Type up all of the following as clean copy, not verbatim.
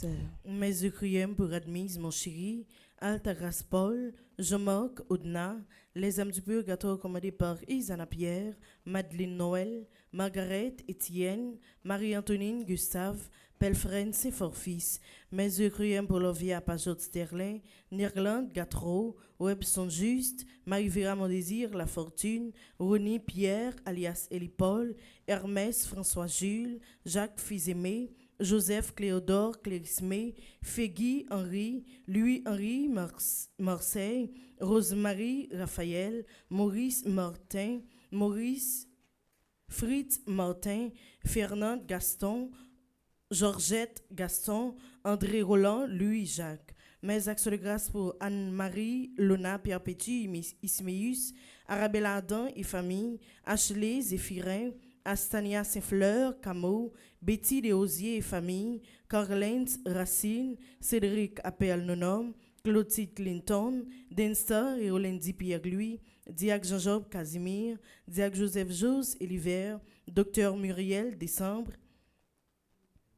sœur. Mais je criais pour admise, mon chéri, Alta grâce Paul, Jean-Marc, Audna, les âmes du purgatoire commandées par Isana Pierre, Madeleine Noël, Margaret, Étienne, Marie-Antonine, Gustave, Pelfren, ses fils. Mais je criais pour l'Ovia, Pajot Sterling, Nirland, Gatro, Webson Juste, Marie-Vera Mon Désir, La Fortune, Ronnie Pierre, alias Elie-Paul, Hermès, François Jules, Jacques Fils-Aimé, Joseph Cléodore Clérismé, Fégui Henri, Louis-Henri Marseille, Rosemary Raphaël, Maurice Martin, Maurice Fritz Martin, Fernand Gaston, Georgette Gaston, André Roland, Louis Jacques. Mes actions de grâce pour Anne-Marie, Lona, Perpétue, Isméus, Arabella Adam et famille, Ashley, Zéphirin, Astania Saint-Fleur, Camo, Betty Desosiers et famille, Carlens Racine, Cédric Appel Nonom, Clotilde Clinton, Denstar et Olendi Pierre-Louis, Diac Jean-Job Casimir, Diac Joseph Jose et l'hiver, Docteur Muriel Décembre,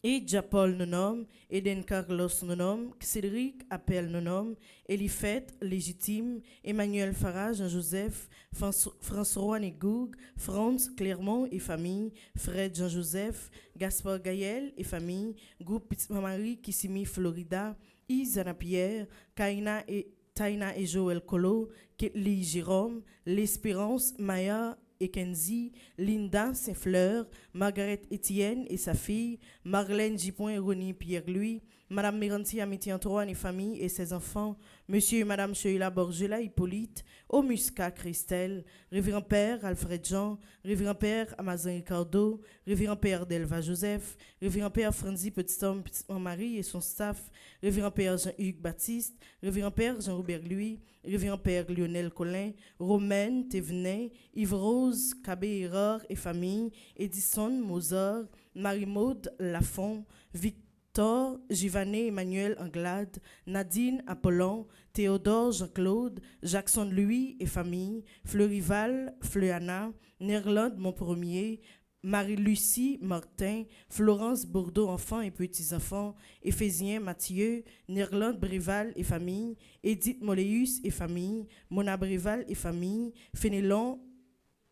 et Japol Nonom, Eden Carlos Nonom, Cédric Appel Nonom, Elifet Légitime, Emmanuel Farah, Jean-Joseph, François Négoug, Franz Clermont et famille, Fred Jean-Joseph, Gaspard Gaël et famille, Groupe Petite Marie, Kissimi, Florida, Isana Pierre, Taina et Joël Colo, Ketli Jérôme, L'Espérance, Maya et Kenzie, Linda Saint-Fleur, Margaret Étienne et sa fille, Marlène Gipoin et Ronnie Pierre-Louis, Madame Méranti Amitié Antoine et famille et ses enfants, Monsieur et Madame Sheila Borgela Hippolyte, Omusca Christelle, Révérend Père Alfred Jean, Révérend Père Amazon Ricardo, Révérend Père Delva Joseph, Révérend Père Franzi Petit-Homme Petite-Marie et son staff, Révérend Père Jean-Hugues Baptiste, Révérend Père Jean-Robert Louis, Révérend Père Lionel Collin, Romaine Thévenet, Yves-Rose Cabé Erreur et famille, Edison Mozart, Marie-Maude Lafont, Victor Givané Emmanuel Anglade, Nadine Apollon, Théodore Jean-Claude, Jackson Louis et famille, Fleurival Fleuana, Nerland Montpremier, Marie-Lucie Martin, Florence Bourdeau, enfants et petits-enfants, Éphésien Mathieu, Nerland Brival et famille, Edith Moléus et famille, Mona Brival et famille, Fénélon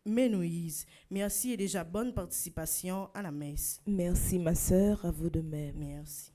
Ménouise. Merci et déjà bonne participation à la messe. Merci ma sœur, à vous de même. Merci.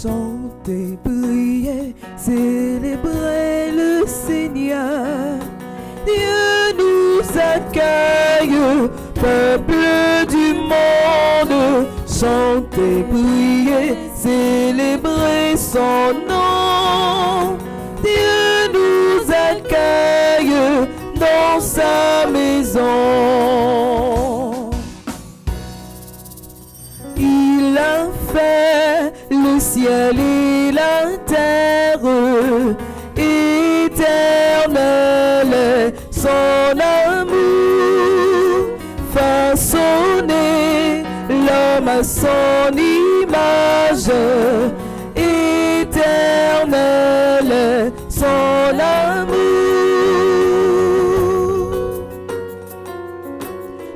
Chantez, priez, célébrez le Seigneur. Dieu nous accueille, peuple du monde. Chantez, priez, célébrez son nom. Dieu nous accueille dans sa maison. Il a fait le ciel et la terre, éternel est son amour, façonné l'homme à son image, éternel est son amour.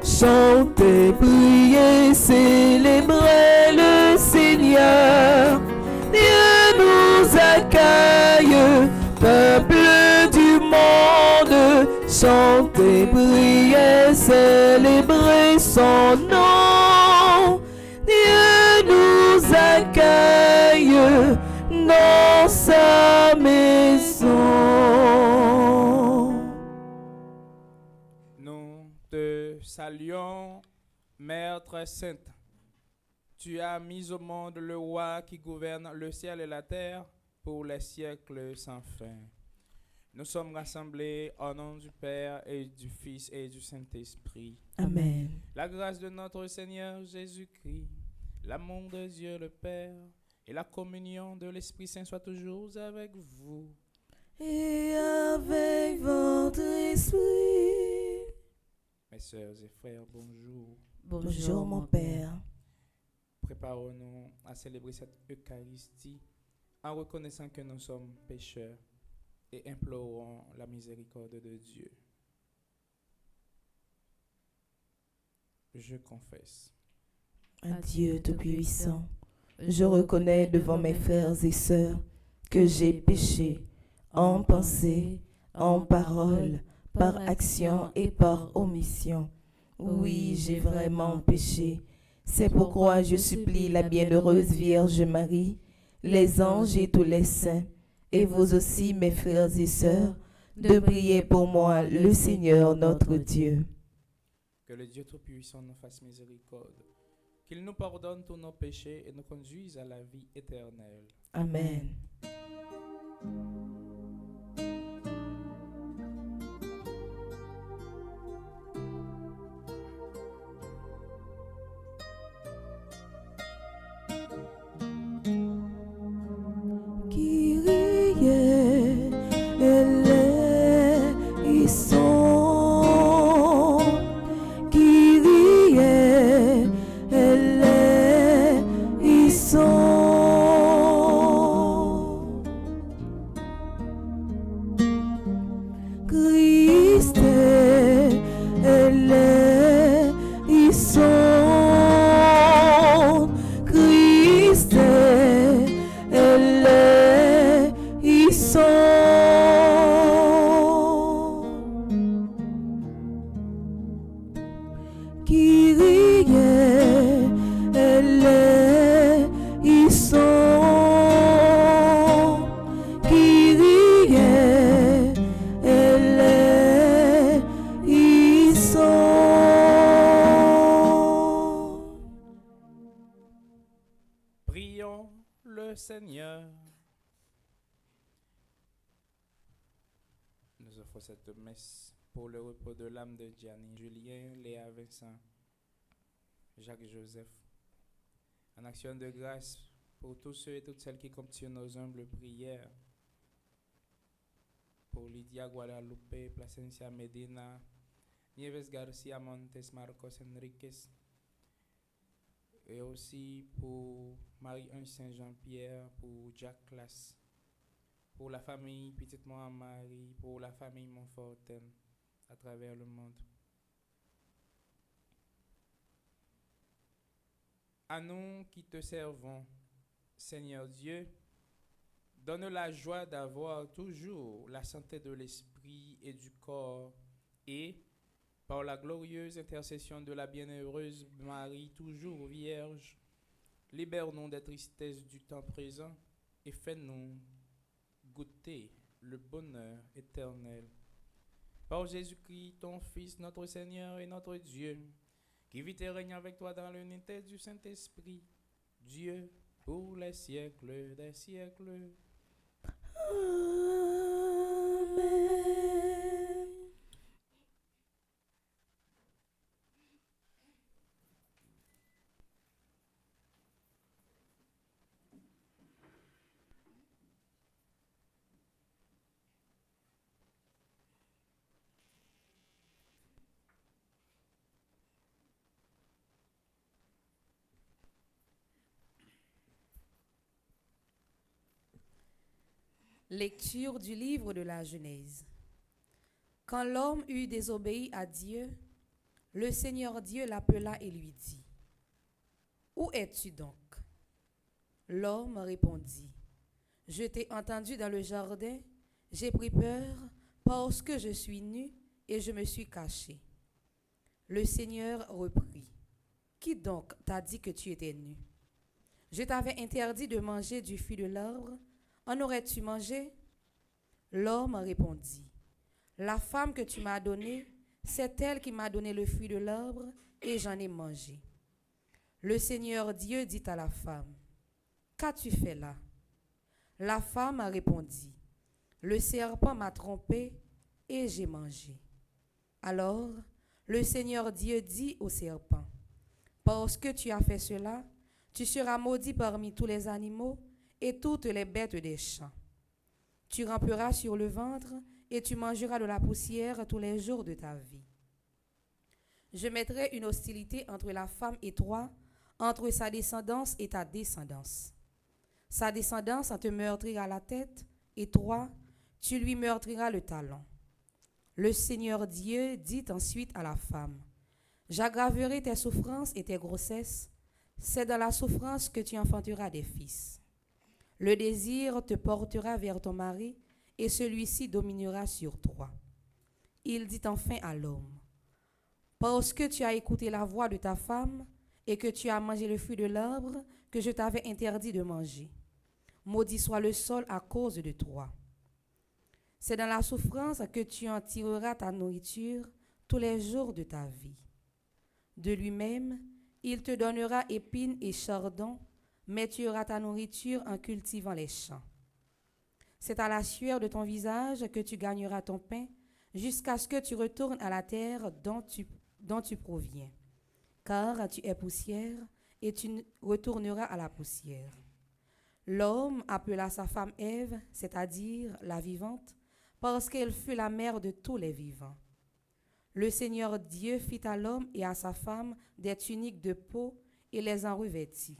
Chantez, priez, célébrez le Seigneur. Dieu nous accueille, peuple du monde. Chantez, priez, célébrez son nom. Dieu nous accueille dans sa maison. Nous te saluons, Mère très sainte. Tu as mis au monde le roi qui gouverne le ciel et la terre pour les siècles sans fin. Nous sommes rassemblés au nom du Père et du Fils et du Saint-Esprit. Amen. La grâce de notre Seigneur Jésus-Christ, l'amour de Dieu le Père et la communion de l'Esprit Saint soient toujours avec vous. Et avec votre esprit. Mes sœurs et frères, bonjour. Bonjour mon Père. Préparons-nous à célébrer cette Eucharistie en reconnaissant que nous sommes pécheurs et implorons la miséricorde de Dieu. Je confesse. À Dieu Tout-Puissant, je reconnais devant mes frères et sœurs que j'ai péché en pensée, en parole, par action et par omission. Oui, j'ai vraiment péché. C'est pourquoi je supplie la bienheureuse Vierge Marie, les anges et tous les saints, et vous aussi, mes frères et sœurs, de prier pour moi, le Seigneur notre Dieu. Que le Dieu Tout-Puissant nous fasse miséricorde, qu'il nous pardonne tous nos péchés et nous conduise à la vie éternelle. Amen. Kyrie eleison, Kyrie eleison, Christ eleison, Christ Kyrie eleison, Kyrie eleison. Prions le Seigneur. Nous offrons cette messe pour le repos de l'âme de Gianni, Julien, Léa, Vincent, Jacques-Joseph. En action de grâce pour tous ceux et toutes celles qui continuent nos humbles prières. Pour Lydia Guadalupe, Placencia Medina, Nieves Garcia Montes, Marcos Enriquez. Et aussi pour Marie-Ange Saint-Jean-Pierre, pour Jacques Classe. Pour la famille Petite Marie, pour la famille Montforten à travers le monde. À nous qui te servons, Seigneur Dieu, donne la joie d'avoir toujours la santé de l'esprit et du corps et, par la glorieuse intercession de la bienheureuse Marie, toujours vierge, Libère-nous des tristesses du temps présent et fais-nous goûter le bonheur éternel. Par Jésus-Christ, ton Fils, notre Seigneur et notre Dieu, qui vit et règne avec toi dans l'unité du Saint-Esprit, Dieu, pour les siècles des siècles. Amen. Lecture du livre de la Genèse. Quand l'homme eut désobéi à Dieu, le Seigneur Dieu l'appela et lui dit, « Où es-tu donc » L'homme répondit, « Je t'ai entendu dans le jardin, j'ai pris peur parce que je suis nu et je me suis caché. » Le Seigneur reprit, « Qui donc t'a dit que tu étais nu? Je t'avais interdit de manger du fruit de l'arbre. En aurais-tu mangé? » L'homme répondit, « La femme que tu m'as donnée, c'est elle qui m'a donné le fruit de l'arbre et j'en ai mangé. » Le Seigneur Dieu dit à la femme, « Qu'as-tu fait là? » La femme répondit, « Le serpent m'a trompée et j'ai mangé. » Alors le Seigneur Dieu dit au serpent, « Parce que tu as fait cela, tu seras maudit parmi tous les animaux et toutes les bêtes des champs. Tu ramperas sur le ventre et tu mangeras de la poussière tous les jours de ta vie. Je mettrai une hostilité entre la femme et toi, entre sa descendance et ta descendance. Sa descendance te meurtrira la tête et toi, tu lui meurtriras le talon. » Le Seigneur Dieu dit ensuite à la femme, « J'aggraverai tes souffrances et tes grossesses. C'est dans la souffrance que tu enfanteras des fils. Le désir te portera vers ton mari et celui-ci dominera sur toi. » Il dit enfin à l'homme, « Parce que tu as écouté la voix de ta femme et que tu as mangé le fruit de l'arbre que je t'avais interdit de manger, maudit soit le sol à cause de toi. C'est dans la souffrance que tu en tireras ta nourriture tous les jours de ta vie. De lui-même, il te donnera épines et chardons, mais tu auras ta nourriture en cultivant les champs. C'est à la sueur de ton visage que tu gagneras ton pain, jusqu'à ce que tu retournes à la terre dont tu proviens. Car tu es poussière, et tu retourneras à la poussière. » L'homme appela sa femme Ève, c'est-à-dire la vivante, parce qu'elle fut la mère de tous les vivants. Le Seigneur Dieu fit à l'homme et à sa femme des tuniques de peau et les en revêtit.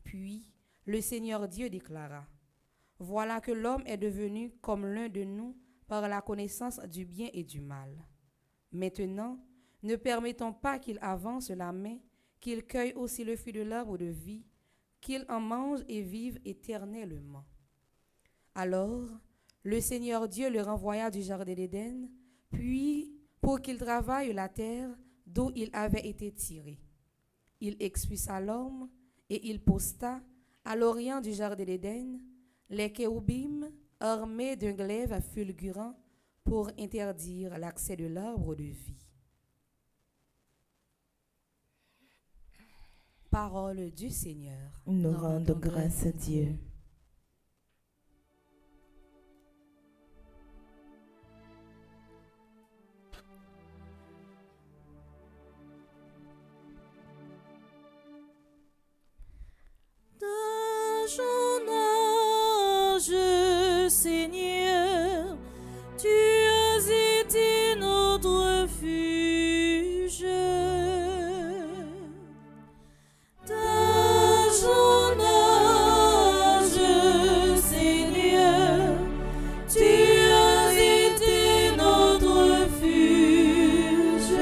Puis le Seigneur Dieu déclara, « Voilà que l'homme est devenu comme l'un de nous par la connaissance du bien et du mal. Maintenant, ne permettons pas qu'il avance la main, qu'il cueille aussi le fruit de l'arbre de vie, qu'il en mange et vive éternellement. » Alors, le Seigneur Dieu le renvoya du jardin d'Éden, puis pour qu'il travaille la terre d'où il avait été tiré. Il expulsa l'homme et il posta à l'orient du jardin d'Éden les kéoubim armés d'un glaive fulgurant pour interdire l'accès de l'arbre de vie. Parole du Seigneur. Nous rendons grâce à Dieu. Dans ton âge, Seigneur, tu as été notre refuge. Dans ton âge, Seigneur, tu as été notre refuge.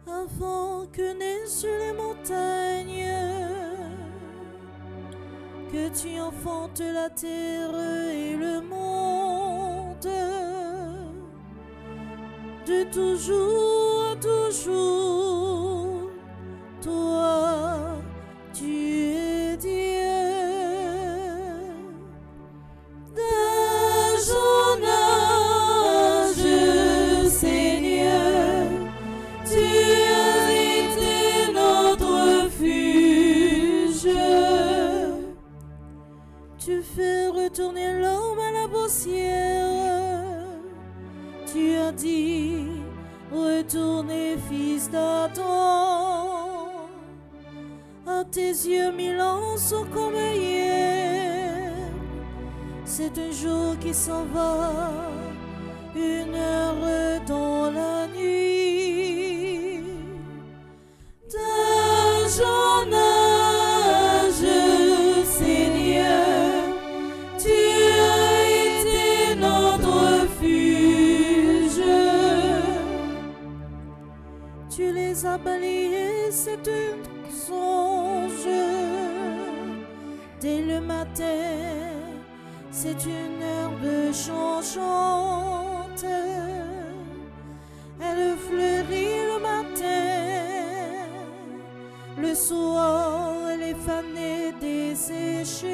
Avant que naissent les montagnes, que tu enfantes la terre et le monde, de toujours à toujours, toi retourner l'homme à la poussière. Tu as dit, retournez, fils d'Adam. À tes yeux, 1000 ans sont comme hier. C'est un jour qui s'en va, une heure dans la nuit. D'âge en âge, Seigneur, tu as été notre refuge. Tu les as balayés, c'est un songe. Dès le matin, c'est une herbe changeante. Elle fleurit le matin. Le soir, elle est fanée, desséchée.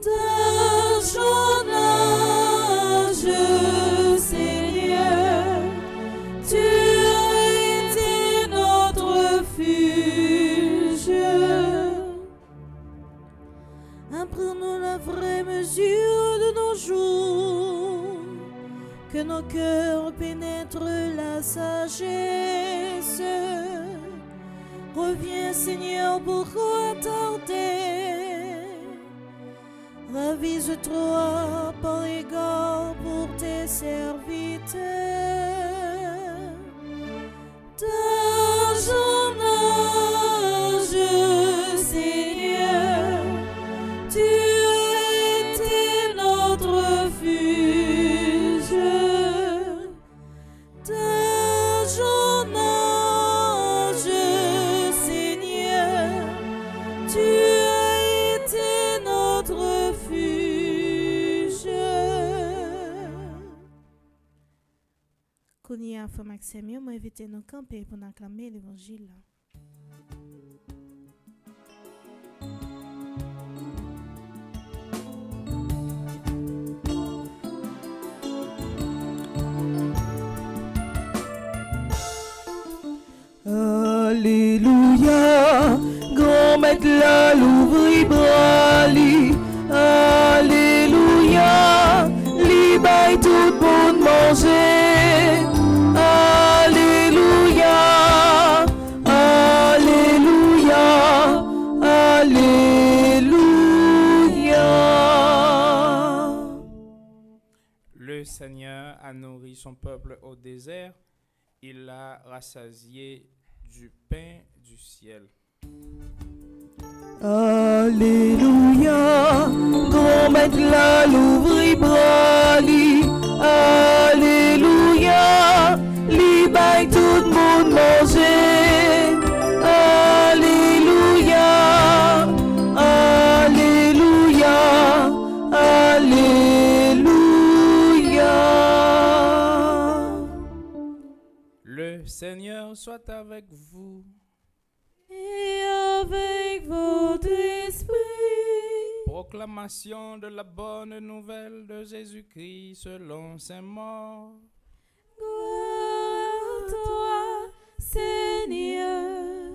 D'âge en âge, Seigneur, tu as été notre refuge. Apprends-nous la vraie mesure de nos jours, que nos cœurs pénètrent la sagesse. Reviens, Seigneur, pourquoi tarder? Ravise-toi par égard pour tes serviteurs. D'âge en âge, Seigneur, tu as été notre refuge. D'âge en âge, Seigneur, tu as été notre refuge. Kounia, Frère Maxime, m'a invité nous camper pour acclamer l'évangile. Alléluia, grand maître la l'ouvri brali. Alléluia, li bay tout bon manger. Alléluia, alléluia, alléluia. Le Seigneur a nourri son peuple au désert. Il l'a rassasié du pain du ciel. Alléluia, grand maître la l'ouvri brali. Alléluia, li bay tout monde manger. Alléluia, alléluia, alléluia. Le Seigneur soit avec vous. Et avec votre esprit. Proclamation de la bonne nouvelle de Jésus-Christ selon saint Marc. Gloire à toi, Seigneur.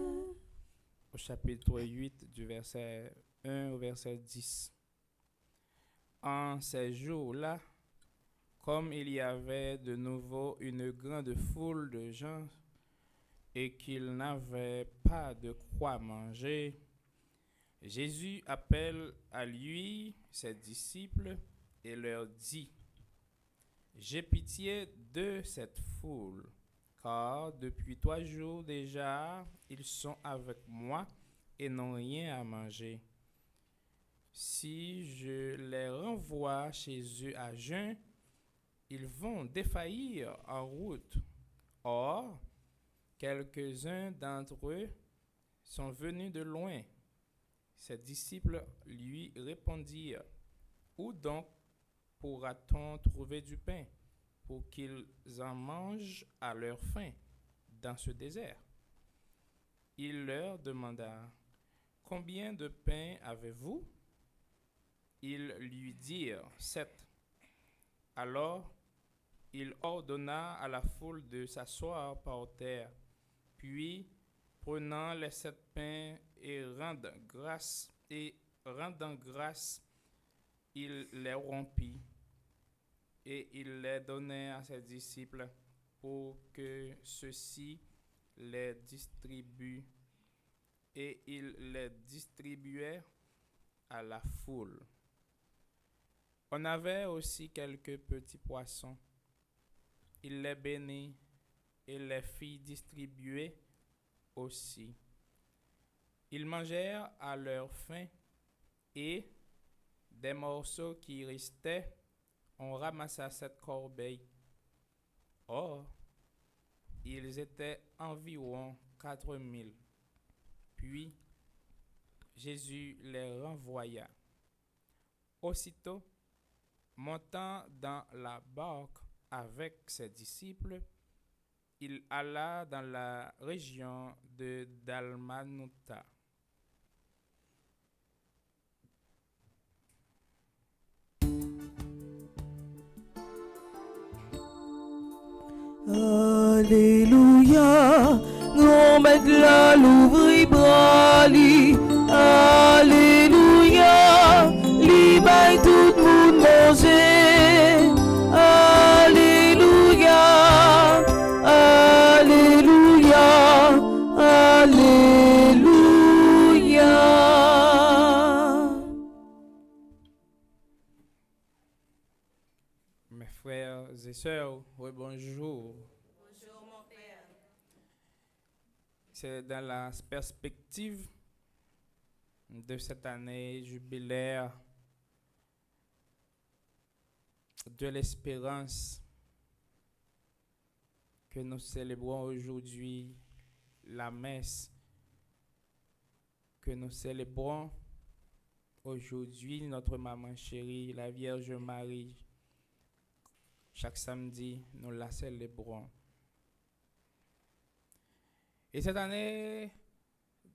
Au chapitre 8 du verset 1 au verset 10. En ces jours-là, comme il y avait de nouveau une grande foule de gens et qu'ils n'avaient pas de quoi manger, Jésus appelle à lui ses disciples et leur dit: J'ai pitié de cette foule, car depuis 3 jours déjà, ils sont avec moi et n'ont rien à manger. Si je les renvoie chez eux à jeun, ils vont défaillir en route. Or, quelques-uns d'entre eux sont venus de loin. Ses disciples lui répondirent: Où donc pourra-t-on trouver du pain pour qu'ils en mangent à leur faim dans ce désert? Il leur demanda: Combien de pain avez-vous? Ils lui dirent: 7. Alors il ordonna à la foule de s'asseoir par terre. Puis, prenant les 7 pains et rendant grâce, et rendant grâce, il les rompit et il les donnait à ses disciples pour que ceux-ci les distribuent. Et il les distribuait à la foule. On avait aussi quelques petits poissons. Il les bénit et les fit distribuer aussi. Ils mangèrent à leur faim et des morceaux qui restaient, on ramassa 7 corbeilles. Or, ils étaient environ 4000. Puis, Jésus les renvoya. Aussitôt, montant dans la barque avec ses disciples, il alla dans la région de Dalmanuta. Alléluia, nous mettre la l'ouvri brali. Alléluia, li bay tout moun manger. Alléluia, Alléluia, Alléluia. Mes frères et sœurs, oui, bonjour. Bonjour mon père. C'est dans la perspective de cette année jubilaire de l'espérance que nous célébrons aujourd'hui la messe, que nous célébrons aujourd'hui notre maman chérie, la Vierge Marie. Chaque samedi, nous la célébrons. Et cette année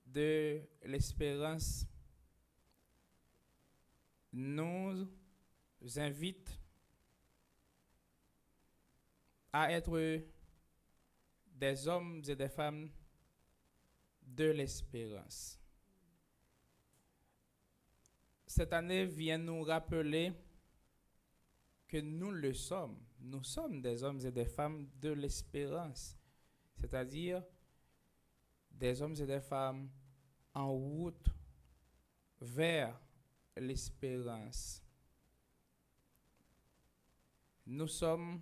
de l'espérance nous invite à être des hommes et des femmes de l'espérance. Cette année vient nous rappeler que nous le sommes. Nous sommes des hommes et des femmes de l'espérance, c'est-à-dire des hommes et des femmes en route vers l'espérance. Nous sommes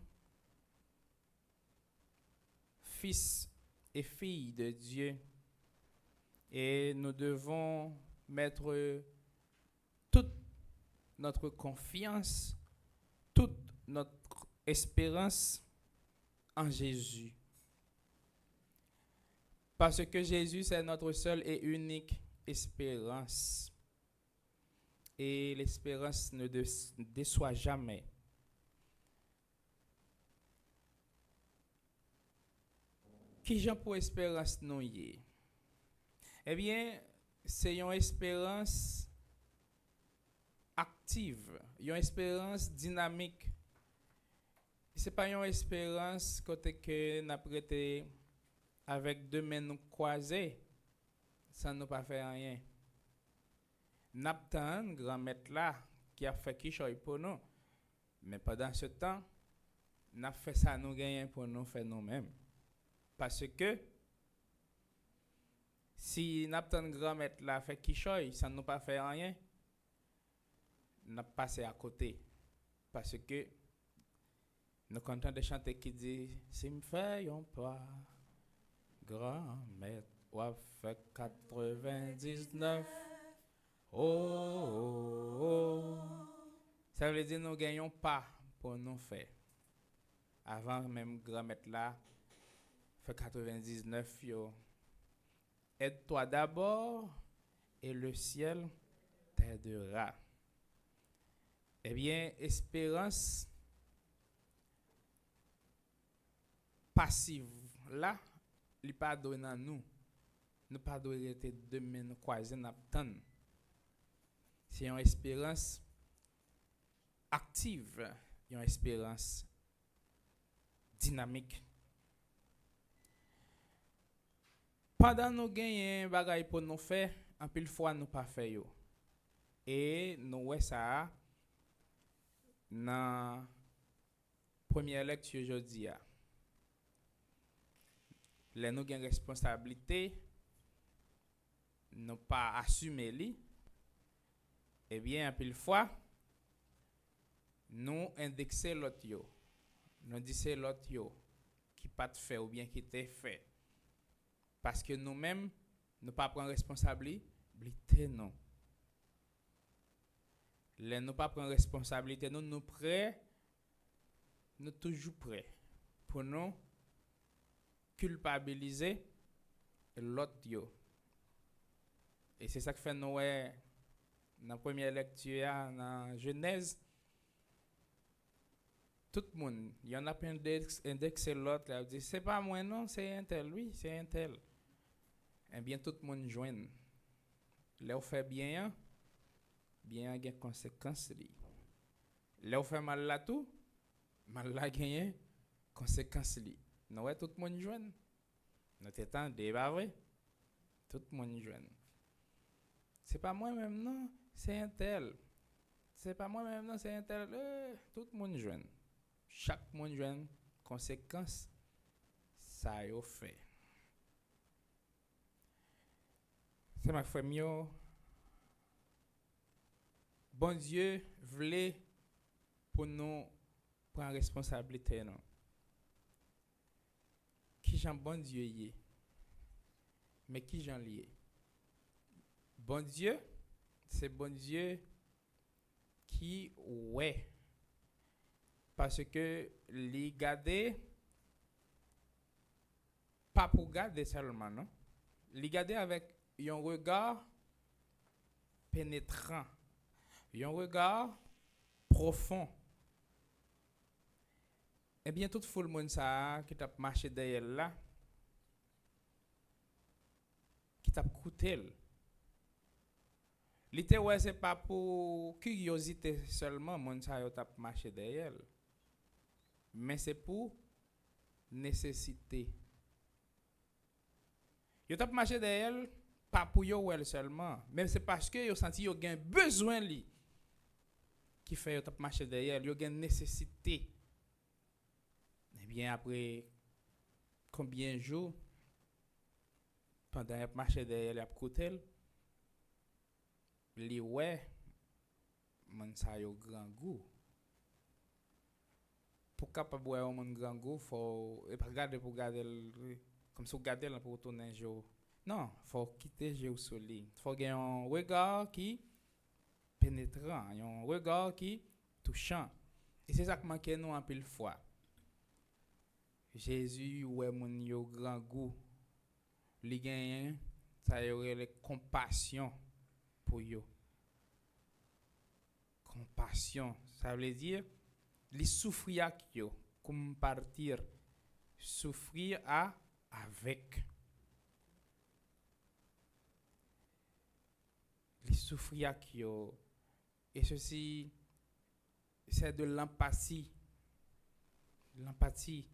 fils et filles de Dieu et nous devons mettre toute notre confiance, toute notre espérance en Jésus. Parce que Jésus, c'est notre seule et unique espérance. Et l'espérance ne déçoit jamais. Qui j'en pour espérance nous y est? Eh bien, c'est une espérance active, une espérance dynamique. Ce n'est pas une espérance côté que nous prêté avec deux mains nous croisées sans nous pas faire rien. Nous avons grand maître là qui a fait quelque chose pour nous. Mais pendant ce temps, nous avons fait ça nous gagner pour nous faire nous-mêmes. Parce que si nous avons grand maître là fait quelque chose sans nous pas faire rien, nous avons passé à côté. Parce que nous sommes contents de chanter qui dit si me fait un pas, grand maître, ou fait 99. Oh, oh, oh. Ça veut dire que nous gagnons pas pour nous faire. Avant même grand maître là, fait 99 yo. Aide-toi d'abord et le ciel t'aidera. Eh bien, espérance passive là, il pas donné à nous. Nous pas doit être demain nous croiser n'attendre. C'est une espérance active, une espérance dynamique. Pendant nous gagner bagay pour nous faire, en pile fois nous pas faire yo. Et nous ouais ça dans première lecture aujourd'hui. Les nous avons responsabilité, nous pas assumer li. Eh bien, un pile fois, nous indexer l'autre yo. Nous disons l'autre yo qui pas de fait ou bien qui t'est fait. Parce que nous-mêmes, nous pas prendre responsabilité non. Les nous pas prendre responsabilité nous prêts, nous toujours prêts pour nous culpabiliser l'autre yo. Et c'est ça que fait nous dans la première lecture dans Genèse. Tout le monde, il y en a plein d'indexer l'autre, là, dit c'est pas moi non, c'est un tel, oui, c'est un tel. Eh bien tout le monde joint. Là on fait bien, bien a des conséquences li. Là on fait mal là tout, mal là gagne conséquences li. Non ouais tout le monde joint. Notre temps débat vrai. Tout le monde joint. C'est pas moi même non, c'est un tel. C'est pas moi même non, c'est un tel. Tout le monde joint. Chaque monde joint conséquences ça yo fait. C'est ma famille. Bon Dieu voulait pour nous prendre responsabilité non. Qui j'en bon Dieu y est. Mais qui j'en lié. Bon Dieu, c'est bon Dieu qui ouais. Parce que les garder pas pour garder seulement non. Les garder avec un regard pénétrant, un regard profond. Eh bien tout le monde ça qui t'a marché derrière là, qui t'a coûté. L'été ouais c'est pas pour curiosité seulement mon ça yo t'a marché derrière. Mais c'est pour nécessité. Yo t'a marché derrière pas pour yo well seulement, mais c'est parce que yo senti yo gen besoin li qui fait yo t'a marché derrière, yo gen nécessité. Eh bien après combien de jours pendant y marché derrière la côté li ouais man ça yo grand goût. Pour capable boire un grand goût faut et pas regarder pour garder comme si vous regardez là pour tourner un jour. Non, faut quitter jeu solide. Faut gagner un regard qui pénétrant, un regard qui touchant. Et c'est ça que manque nous en pile fois. Jésus ouais mon yo grand goût. Li gagne ça y aurait la compassion pour yo. Compassion, ça veut dire li souffrir avec yo, comme partir souffrir avec. Li souffrir avec yo. Et ceci c'est de l'empathie. L'empathie.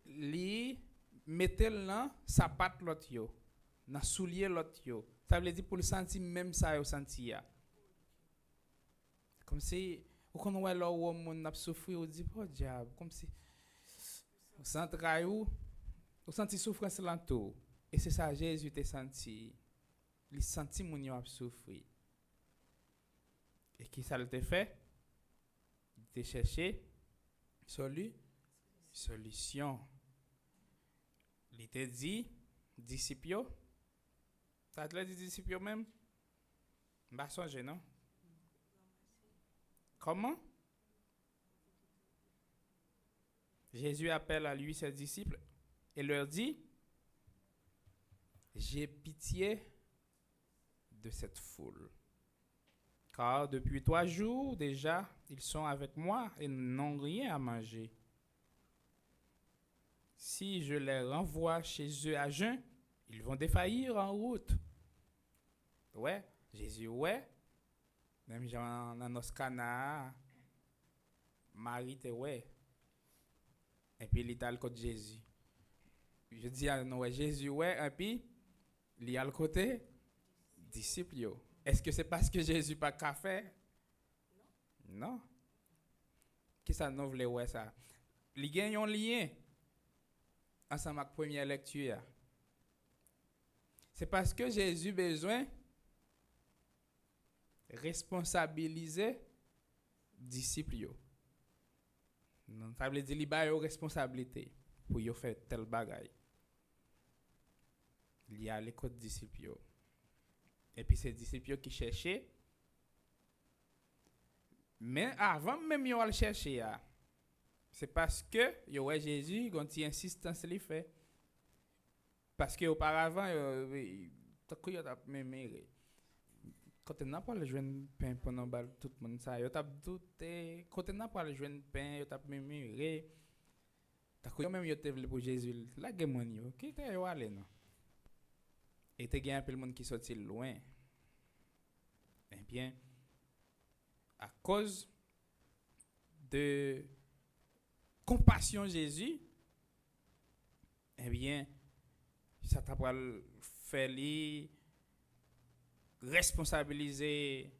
Li mettre là sa patte l'autre yo, na soulier l'autre yo. Ça veut dire pour le sentir même ça yo senti ya. Comme si ou quand on voit là où on a souffrir, on dit oh diable, comme si on sent ou senti souffrance là tout. Et c'est ça Jésus t'a senti. Il senti mon yo a souffrir. Et qui ça le fait? Il t'a cherché solution. Il t'a dit disciples. Ça te dit disciples même? Bah songe non? Comment? Jésus appelle à lui ses disciples et leur dit, j'ai pitié de cette foule. Car depuis 3 jours déjà, ils sont avec moi et n'ont rien à manger. Si je les renvoie chez eux à jeun, ils vont défaillir en route. Ouais, Jésus, ouais. Même dans nos Cana, Marie te ouais. Et puis il est à le côté de Jésus. Je dis à nous Jésus ouais et puis il est à le côté disciple. Est-ce que c'est parce que Jésus pas qu'à faire? Non. Qui ça nous voulait ouais ça? Il y a un lien ensemble avec la première lecture. C'est parce que Jésus a besoin de responsabiliser les disciples. Non, ça veut dire qu'il a une responsabilité pour faire tel bagaille. Il y a l'école des disciples. Et puis c'est les disciples qui cherchaient. Mais avant même de le chercher, c'est parce que Jésus a une insistance à fait. Parce qu'auparavant, il a même quand on n'a pas le jeune pain pour nous tout le monde ça, il a douté. Quand on n'a pas le jeune pain, il a même même il pour Jésus. Là, il y a qui était allé non. Et il y a un peu de monde qui sorti loin. Eh bien, à cause de compassion Jésus, eh bien, ça t'a pas fait lui responsabiliser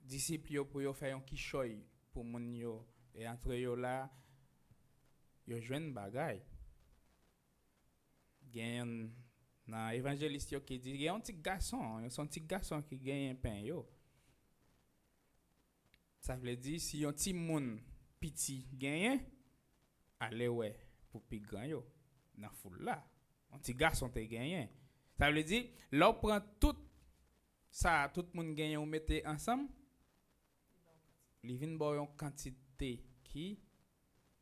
disciples pour faire un kichoy pour mon yo et entre yo là yo joine bagaille. Gagne dans évangéliste qui dit il y a un petit garçon qui gagne un pain yo. Ça veut dire si un petit monde petit gagne allez ouais pour plus grand yo dans foule là. Un petit garçon te gagne. Ça veut dire là on prend tout ça tout le monde gagne on mettez ensemble. Il vient boire une quantité qui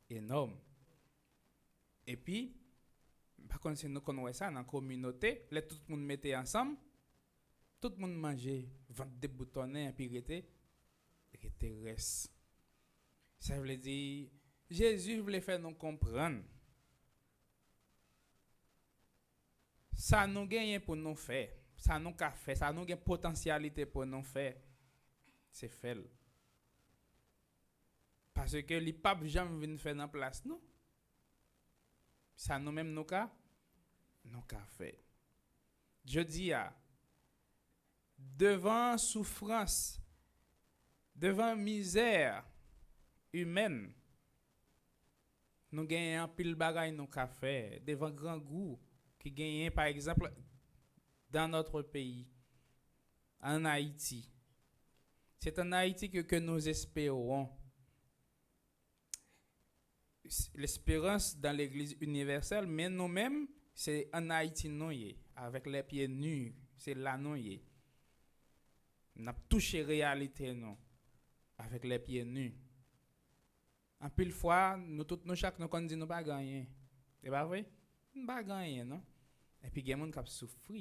énorme. Et puis par contre si nous connaissons ça dans la communauté, là tout le monde mettait ensemble, tout le monde mangeait, vendre des boutonnets et puis reste. Ça veut dire Jésus voulait faire nous comprendre. Ça nous gagne pour nous faire, ça nous qu'a fait, ça nous gagne potentialité pour nous faire. C'est fait. Parce que les papes jamais viennent faire dans place nous. Ça nous même nous qu'a fait. Je dis devant souffrance, devant misère humaine, nous gagnons un pile bagaille nous qu'a fait devant grand goût qui gagne par exemple dans notre pays en Haïti. C'est en Haïti que nous espérons. L'espérance dans l'église universelle, mais nous-mêmes, c'est en Haïti nous avec les pieds nus, c'est là nous on a touché réalité non avec les pieds nus. En pile fois, nous toutes nous chaque nous qu'on dit nous pas gagner. C'est pas vrai? Nous pas gagner non. Et puis il y a des gens qui souffrent.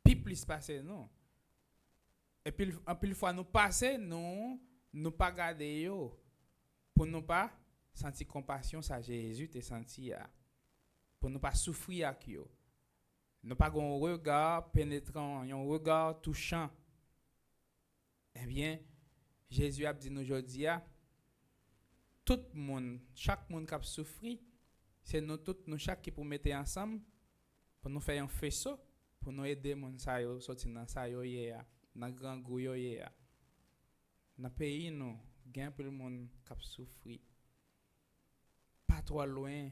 Puis plus passer non. Et puis en pile fois nous passer nous pas garder yo pour nous pas sentir compassion ça Jésus te senti pour nous pas souffrir avec yo. Nous pas un regard pénétrant, un regard touchant. Eh bien, Jésus a dit nous aujourd'hui tout le monde, chaque monde qui a souffert, c'est nous tous nous chaque qui pour mettre ensemble pour nous faire un faisceau pour nous aider mon ça yo sortir dans ça yo dans grand goût yo dans pays nous, gain pour le monde qui a souffert. Pas trop loin.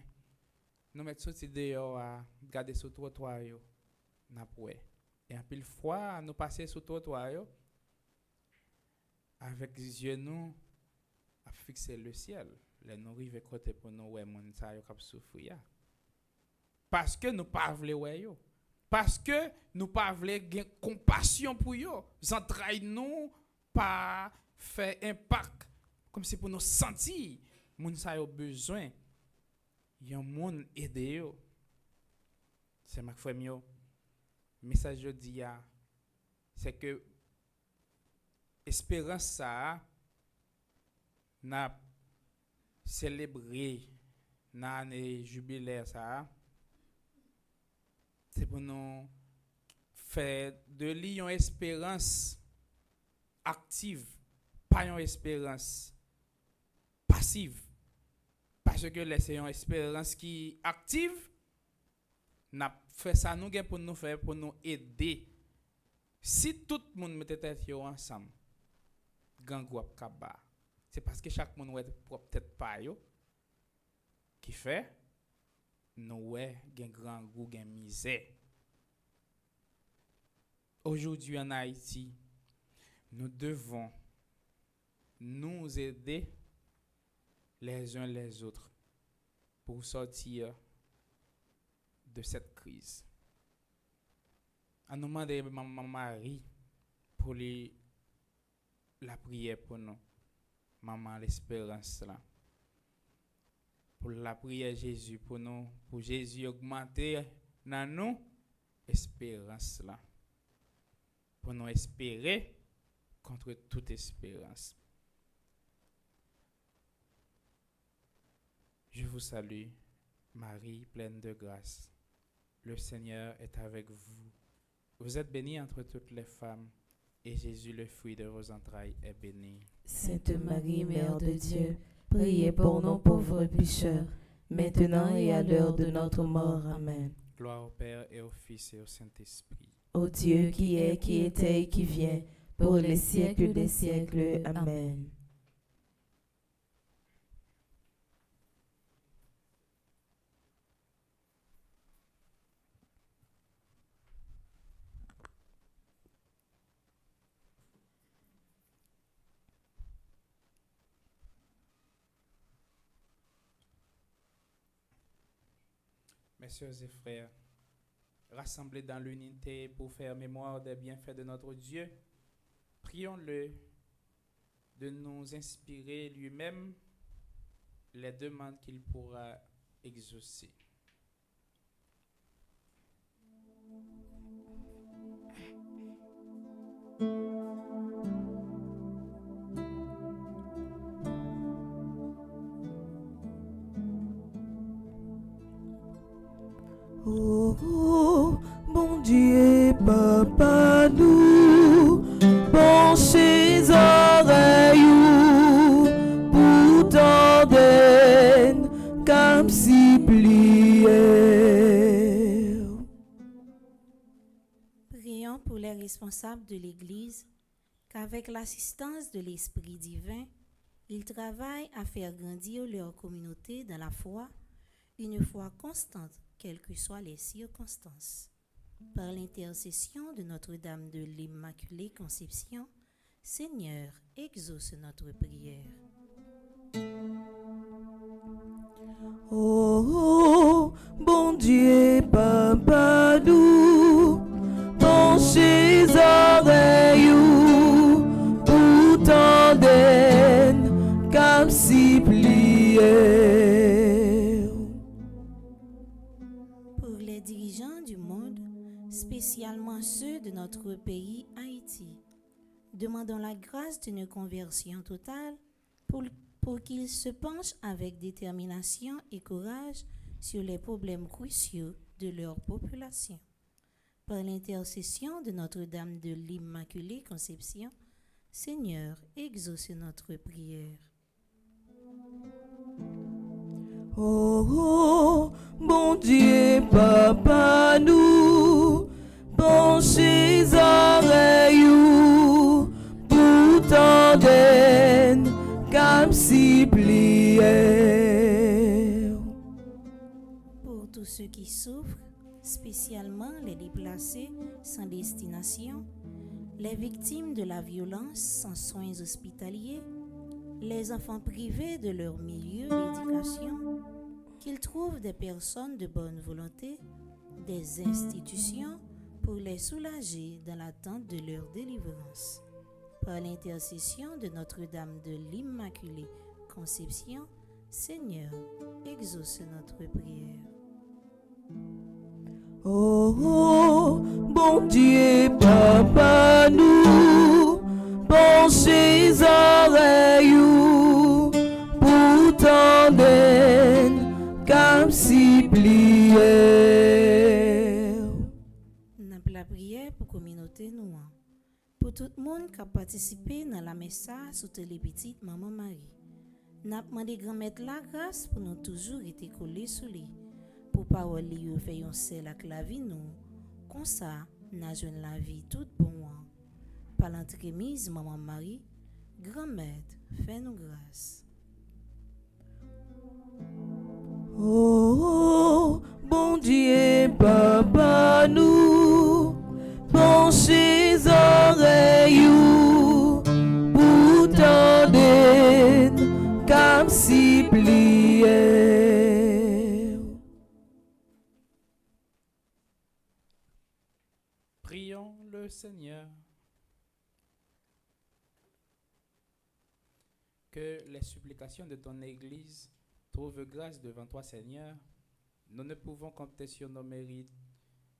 Nous mettons sorti dehors à garder sur trottoir yo. N'a poué. Et en pile fois nous passer sur trottoir yo avec les yeux nous à fixer le ciel. Les nous rive côté pour nous ouais mon ça yo cap souffrir. Parce que nous pas vle ouais yo. Parce que nous pas vle gain compassion pour yo. Entrailles nous pas faire impact comme si pour nous sentir mon ça yo besoin. Y a un monde aider yo. C'est ma frère mio. Message je dis c'est que espérance ça n'a célébrer dans année jubilaire ça c'est pour nous faire de lui une espérance active, pas une espérance passive. Parce que c'est une espérance qui active, n'a fait ça nous pour nous faire pour nous aider Si tout le monde mettait tête yo ensemble, gang wap kaba. C'est parce que chaque monde ouais peut-être pas yo qui fait nous ouais gen grand goût gen misère. Aujourd'hui en Haïti, nous devons nous aider les uns les autres pour sortir de cette crise. À nous demander maman Marie pour la prière pour nous. Maman l'espérance là. Pour la prière Jésus pour nous, pour Jésus augmenter dans nous espérance là. Pour nous espérer contre toute espérance. Je vous salue, Marie, pleine de grâce. Le Seigneur est avec vous. Vous êtes bénie entre toutes les femmes, et Jésus, le fruit de vos entrailles, est béni. Sainte Marie, Mère de Dieu, priez pour nous pauvres pécheurs, maintenant et à l'heure de notre mort. Amen. Gloire au Père et au Fils et au Saint-Esprit. Ô Dieu qui est, qui était et qui vient, pour les siècles des siècles. Amen. Mes sœurs et frères, rassemblés dans l'unité pour faire mémoire des bienfaits de notre Dieu, prions-le de nous inspirer lui-même les demandes qu'il pourra exaucer. Oh, oh, bon Dieu, papa nous, penchez oreilles pour t'ordonner comme si plier. Prions pour les responsables de l'Église, qu'avec l'assistance de l'Esprit divin, ils travaillent à faire grandir leur communauté dans la foi, une foi constante, quelles que soient les circonstances. Par l'intercession de Notre-Dame de l'Immaculée Conception, Seigneur, exauce notre prière. Oh, oh, bon Dieu, papa nous, penchez oreilles pour t'ordonner comme si plier. Pour les dirigeants du monde, spécialement ceux de notre pays Haïti, demandons la grâce d'une conversion totale pour qu'ils se penchent avec détermination et courage sur les problèmes cruciaux de leur population. Par l'intercession de Notre-Dame de l'Immaculée Conception, Seigneur, exauce notre prière. Oh, oh, bon Dieu, papa nous, penchez oreilles pour t'ordonner comme si plier. Pour tous ceux qui souffrent, spécialement les déplacés sans destination, les victimes de la violence sans soins hospitaliers, les enfants privés de leur milieu d'éducation, qu'ils trouvent des personnes de bonne volonté, des institutions pour les soulager dans l'attente de leur délivrance. Par l'intercession de Notre-Dame de l'Immaculée Conception, Seigneur, exauce notre prière. Oh, oh, bon Dieu, papa nous, penchez oreilles pour t'ordonner comme si plier. N'a la prière pour communauté nous. Pour tout le monde qui a participé dans la messe sous les petites maman Marie. N'a demandé grand-mère la grâce pour nous toujours être collés sous lui. Pour parole li yo fait yon sel ak la vie nous. Comme ça, n'a joint la vie toute bon. Par l'entremise, Maman Marie, grand-maître, fais-nous grâce. Oh, bon Dieu, papa, nous, penchez oreilles, pour t'en comme si plié. Prions le Seigneur. Que les supplications de ton Église trouvent grâce devant toi, Seigneur. Nous ne pouvons compter sur nos mérites.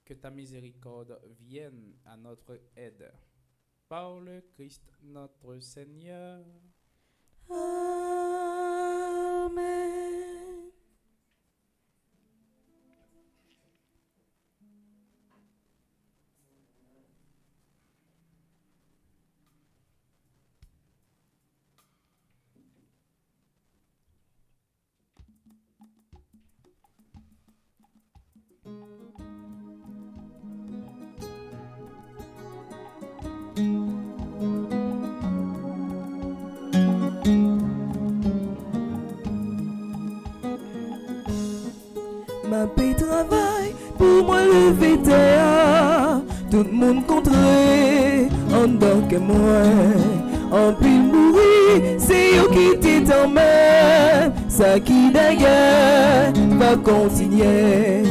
Que ta miséricorde vienne à notre aide. Par le Christ notre Seigneur. Amen. Ma paix travaille pour moi lever terre. Tout le monde contré, en dedans que moi. En plus mourir, c'est eux qui t'est en même. Ça qui d'ailleurs va continuer.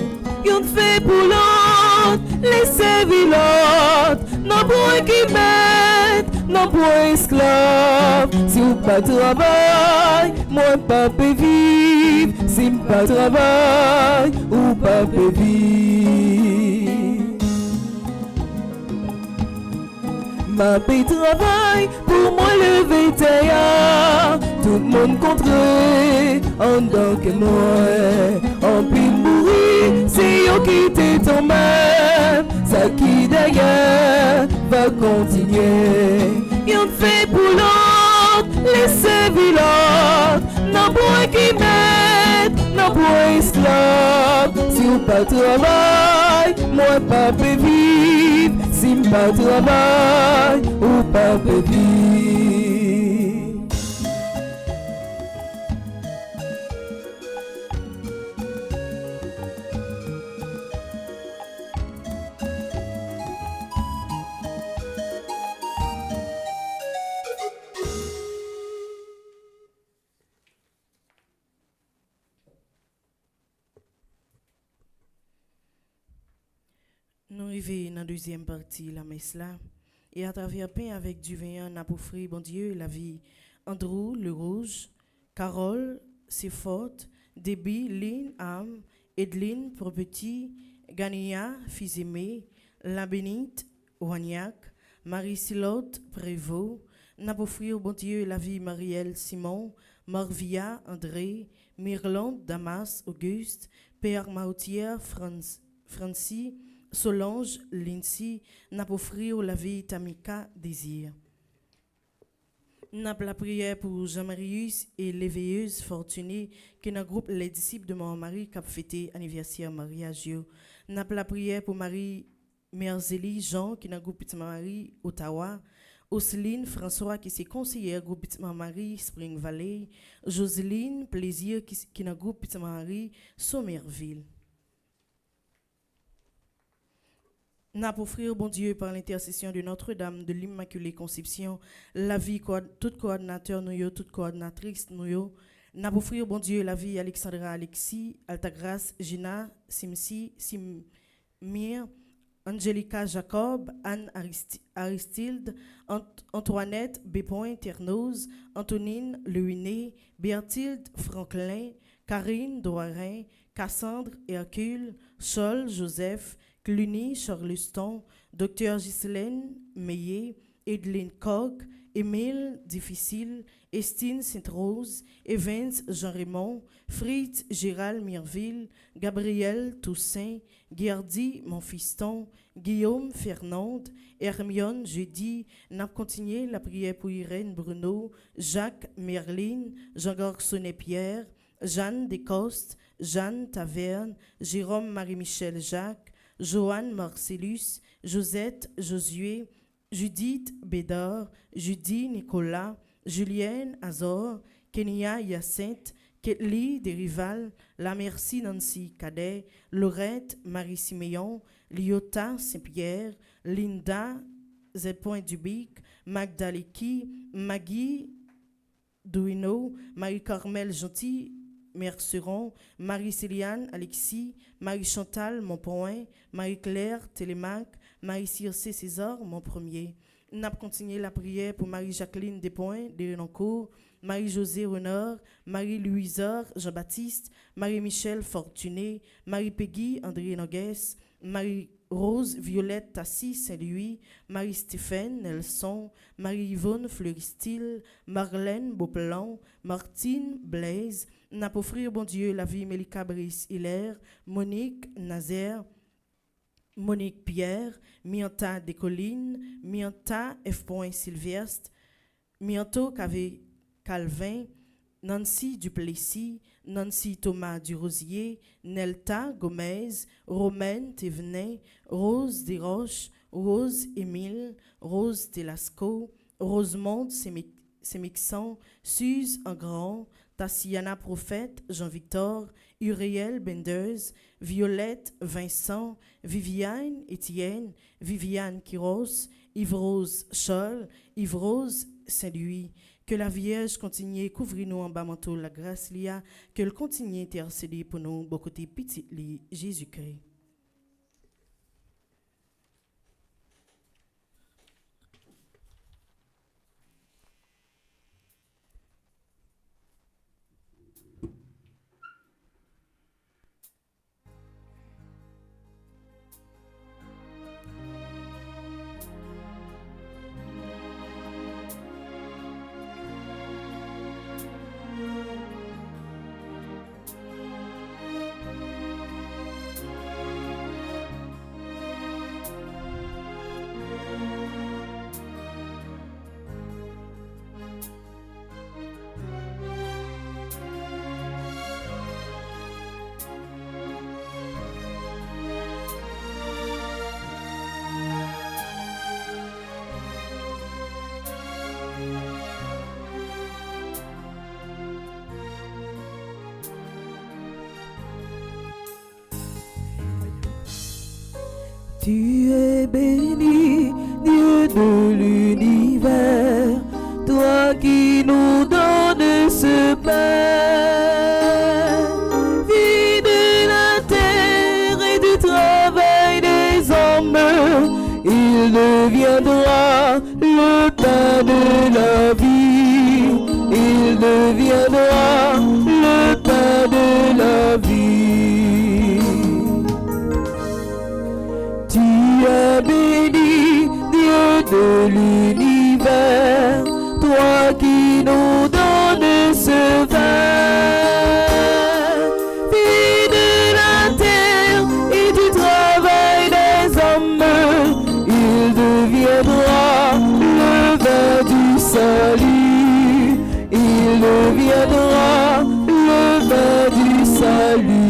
Y'en fait pour l'autre, laissez l'autre. Non pour un qui mette, non pour un esclave. Si vous pas travail, moi pas peut vivre. Si pas travail, ou pas peut vivre. Ma paix travail pour moi lever terre. Tout le monde contré, en tant que moi. En plus mourir, c'est eux qui t'est en même. Ça qui d'ailleurs va continuer. Y'en fait pour l'autre, laissez l'autre. Non pour un qui mette, non pour un esclave. Si vous pas travail, moi pas peut vivre. Si pas travail, ou pas peut vivre. Nous arrivons dans la deuxième partie de la messe là. Et à travers pain avec du vin, on a pour offrir, bon Dieu, la vie. Andrew, le rouge, Carole, c'est forte, Debbie, Lynn, âme, Edeline, pour petit, Gania, fils aimé, la bénite, Wagnac, Marie-Silotte, Prévost. N'a pour offrir, bon Dieu, la vie, Marielle, Simon, Marvia, André, Myrlande, Damas, Auguste, Père Mautière, Francie, Solange, Lindsay, n'a pour offrir la vie Tamika, Désir. N'a la prière pour Jean-Marius et l'éveilleuse fortunée qui n'a groupe les disciples de mon mari qui a fêté anniversaire mariage. N'a la prière pour Marie Merzeli Jean qui n'a groupe Petit Marie Ottawa. Océline François qui s'est conseillère groupe Petit Marie Spring Valley. Joseline Plaisir qui n'a groupe Petit Marie Sommerville. N'a pour offrir, bon Dieu, par l'intercession de Notre-Dame de l'Immaculée Conception, la vie, tout coordinateur, nous, toute coordinatrice, nous, n'a pour offrir, bon Dieu, la vie Alexandra Alexis, Altagrace, Gina, Simsi, Simir, Angelica Jacob, Anne Aristide, Antoinette Bépoint Ternoz, Antonine Lehuiné, Berthilde Franklin, Karine Doirin, Cassandre Hercule, Sol Joseph, Cluny Charleston, Dr Ghislaine Meillet, Edeline Koch, Émile Difficile, Estine Sainte-Rose, Evans Jean-Raymond, Fritz Gérald Mirville, Gabriel Toussaint, Guerdy Monfiston, Guillaume Fernande, Hermione Jeudi, n'a continué la prière pour Irène Bruno, Jacques Merline, Jean-Garçonnet Pierre, Jeanne Descostes, Jeanne Taverne, Jérôme Marie-Michel Jacques, Joanne Marcellus, Josette Josué, Judith Bédard, Judy Nicolas, Julienne Azor, Kenya Hyacinthe, Ketli Desrival, La Merci Nancy Cadet, Laurette Marie-Siméon, Liota Saint-Pierre, Linda Z.Dubic, Magdaleki, Maggie Douino, Marie-Carmel Gentil, Merceron, Marie-Céliane Alexis, Marie-Chantal Montpoint, Marie-Claire Télémac, Marie-Circé César Montpremier. N'a continué la prière pour Marie-Jacqueline Despoints, de Renoncourt, Marie-Josée Renard, Marie-Louisa Jean-Baptiste, Marie-Michel Fortuné, Marie-Peggy André Noguès, Marie-Rose Violette Tassi Saint-Louis, Marie-Stéphane Nelson, Marie-Yvonne Fleuristil, Marlène Beauplan, Martine Blaise. N'a pour offrir, bon Dieu, la vie Mélika Brice Hilaire, Monique Nazaire, Monique Pierre, Mianta Descollines, Mianta F. Sylvestre, Mianto Calvin, Nancy Duplessis, Nancy Thomas Durosier, Nelta Gomez, Romaine Thévenet, Rose Desroches, Rose Émile, Rose Telasco, Rosemonde Sémixon, Suze Engrand, Tassiana Prophète, Jean-Victor, Uriel Bendeuse, Violette Vincent, Viviane Étienne, Viviane Quiros, Yves-Rose Scholl, Yves-Rose Saint-Louis. Que la Vierge continue couvrir nous en bas manteau la grâce lia, qu'elle continue intercéder pour nous, beaucoup de petits li Jésus-Christ. Tu es béni, Dieu de l'univers, toi qui nous donnes ce pain, vie de la terre et du travail des hommes, il deviendra le pain de la vie, il deviendra le pain de la vie. Tu es béni, Dieu de l'univers, toi qui nous donnes ce vin, vie de la terre et du travail des hommes, il deviendra le vin du salut, il deviendra le vin du salut.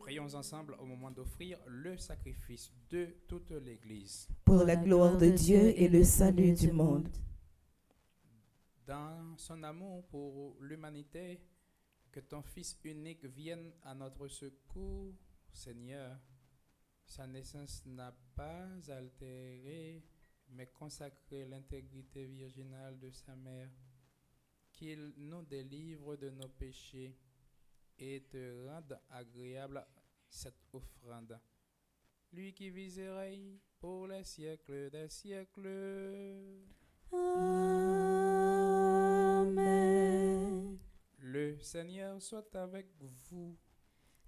Prions ensemble au moment d'offrir le sacrifice de toute l'Église. Pour la gloire de Dieu et le salut du monde. Dans son amour pour l'humanité, que ton Fils unique vienne à notre secours, Seigneur. Sa naissance n'a pas altéré, mais consacré l'intégrité virginale de sa mère. Qu'il nous délivre de nos péchés et te rende agréable cette offrande. Lui qui vise et règne pour les siècles des siècles. Amen. Le Seigneur soit avec vous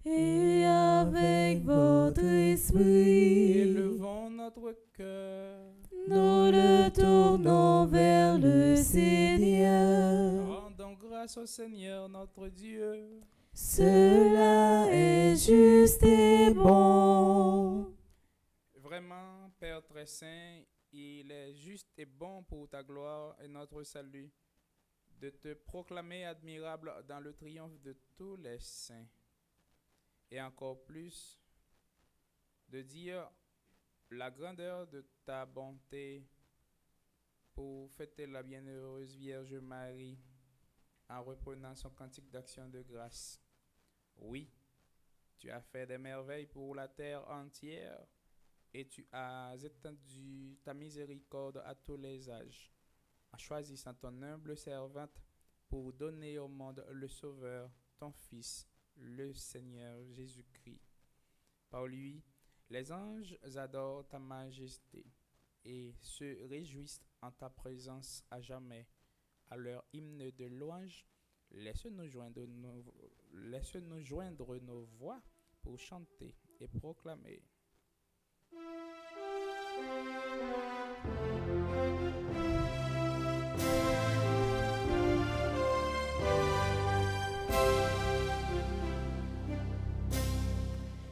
et avec votre esprit, Élevons notre cœur. nous le tournons vers le Seigneur. Rendons grâce au Seigneur notre Dieu. Cela est juste et bon. Vraiment, Père très saint, il est juste et bon pour ta gloire et notre salut de te proclamer admirable dans le triomphe de tous les saints. Et encore plus, de dire la grandeur de ta bonté pour fêter la bienheureuse Vierge Marie en reprenant son cantique d'action de grâce. Oui, tu as fait des merveilles pour la terre entière et tu as étendu ta miséricorde à tous les âges, en choisissant ton humble servante pour donner au monde le Sauveur, ton Fils, le Seigneur Jésus-Christ. Par lui, les anges adorent ta majesté et se réjouissent en ta présence à jamais. À leur hymne de louange, laisse-nous joindre nos voix pour chanter et proclamer.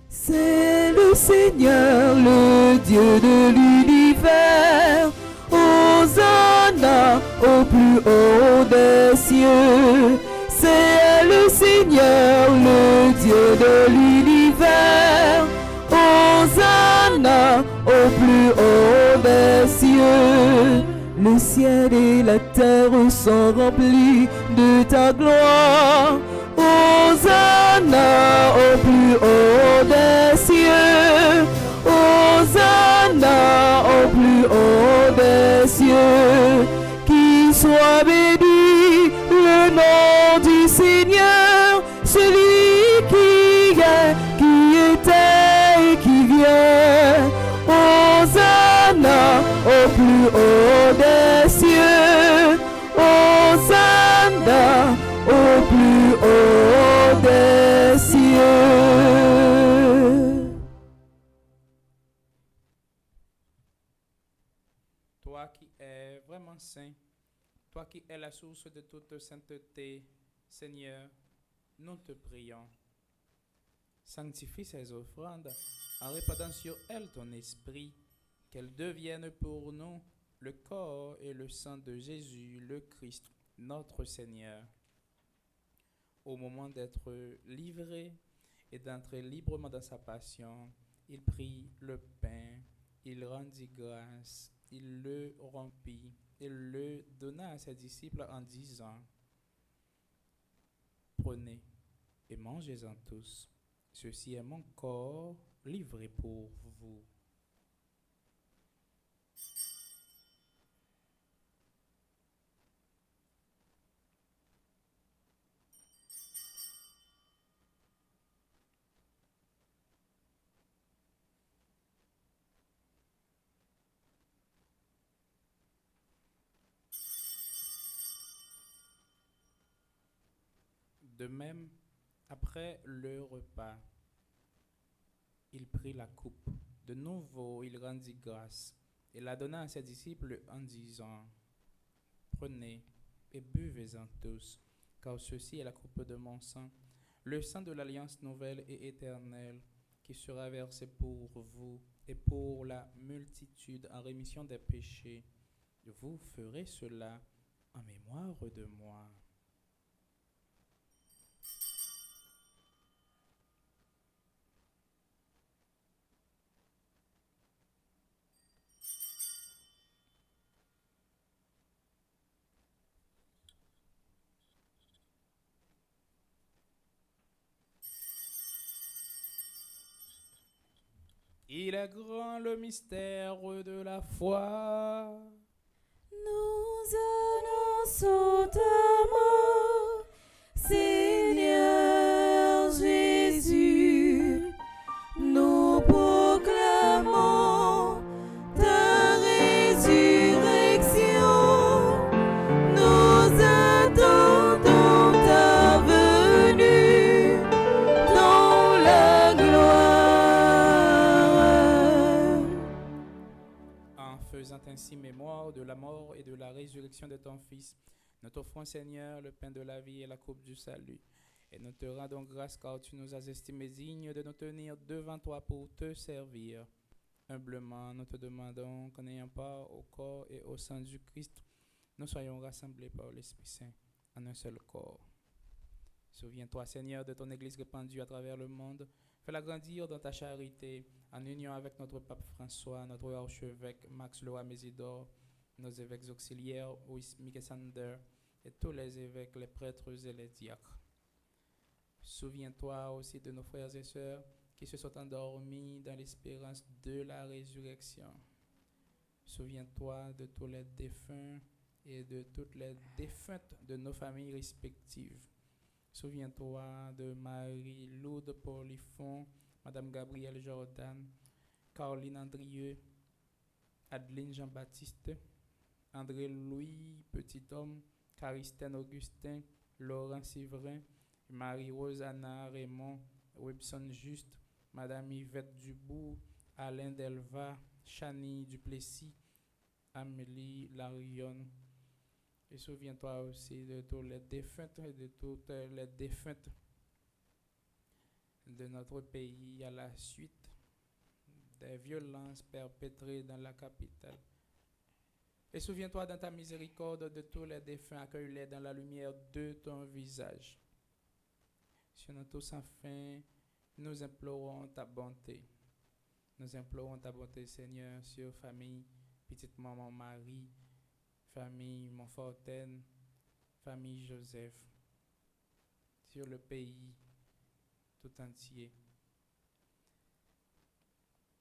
C'est le Seigneur, le Dieu de l'univers. Hosanna au plus haut des cieux. C'est le Seigneur, le Dieu de l'univers. Hosanna au plus haut des cieux. Le ciel et la terre sont remplis de ta gloire. Hosanna au plus haut des cieux. Hosanna au plus haut des cieux. Qu'il soit béni le nom du Seigneur, celui qui est, qui était et qui vient. Hosanna au plus haut des cieux. Hosanna au plus haut des cieux. Toi qui es vraiment saint, toi qui es la source de toute sainteté, Seigneur, nous te prions. Sanctifie ces offrandes en répandant sur elles ton esprit, qu'elles deviennent pour nous le corps et le sang de Jésus, le Christ, notre Seigneur. Au moment d'être livré et d'entrer librement dans sa passion, il prit le pain, il rendit grâce, il le rompit et le donna à ses disciples en disant : Prenez et mangez-en tous, ceci est mon corps livré pour vous. De même, après le repas, il prit la coupe. De nouveau, il rendit grâce et la donna à ses disciples en disant : Prenez et buvez-en tous, car ceci est la coupe de mon sang, le sang de l'alliance nouvelle et éternelle, qui sera versé pour vous et pour la multitude en rémission des péchés. Vous ferez cela en mémoire de moi. Il est grand le mystère de la foi. Nous annonçons ta mort, Seigneur Jésus. Nous proclamons ta résurrection. Nous attendons ta venue dans la ainsi mémoire de la mort et de la résurrection de ton Fils. Nous t'offrons, Seigneur, le pain de la vie et la coupe du salut. Et nous te rendons grâce car tu nous as estimés dignes de nous tenir devant toi pour te servir. Humblement, nous te demandons qu'en ayant part au corps et au sang du Christ, nous soyons rassemblés par l'Esprit Saint en un seul corps. Souviens-toi, Seigneur, de ton Église répandue à travers le monde. Fais-la grandir dans ta charité, en union avec notre pape François, notre archevêque Max Loa Mésidor, nos évêques auxiliaires, Mickey Sander, et tous les évêques, les prêtres et les diacres. Souviens-toi aussi de nos frères et sœurs qui se sont endormis dans l'espérance de la résurrection. Souviens-toi de tous les défunts et de toutes les défuntes de nos familles respectives. Souviens-toi de Marie-Lourdes Porlifon, Madame Gabrielle Jordan, Caroline Andrieux, Adeline Jean-Baptiste, André Louis Petit-Homme, Caristène Augustin, Laurent Sivrin, Marie-Rose Anna Raymond, Webson Juste, Madame Yvette Dubourg, Alain Delva, Chani Duplessis, Amélie Larion. Et souviens-toi aussi de tous les défunts et de toutes les défuntes de notre pays à la suite des violences perpétrées dans la capitale. Et souviens-toi dans ta miséricorde de tous les défunts, accueille-les dans la lumière de ton visage. Sur nous tous enfin, nous implorons ta bonté. Nous implorons ta bonté, Seigneur, sur famille, petite maman Marie, famille Montfortaine, famille Joseph, sur le pays tout entier.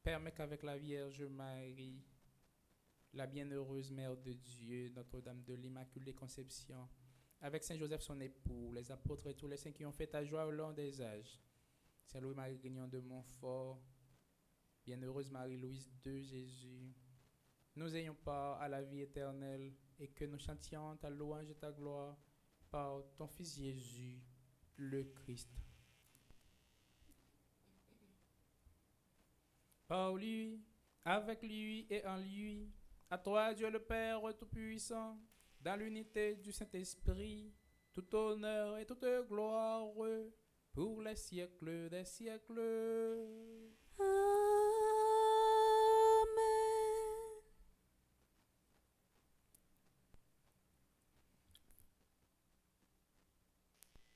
Permets qu'avec la Vierge Marie, la bienheureuse Mère de Dieu, Notre-Dame de l'Immaculée Conception, avec Saint Joseph son époux, les apôtres et tous les saints qui ont fait ta joie au long des âges, Saint Louis-Marie Grignon de Montfort, bienheureuse Marie-Louise de Jésus, nous ayons part à la vie éternelle et que nous chantions ta louange et ta gloire par ton Fils Jésus, le Christ. Par lui, avec lui et en lui, à toi Dieu le Père Tout-Puissant, dans l'unité du Saint-Esprit, tout honneur et toute gloire pour les siècles des siècles.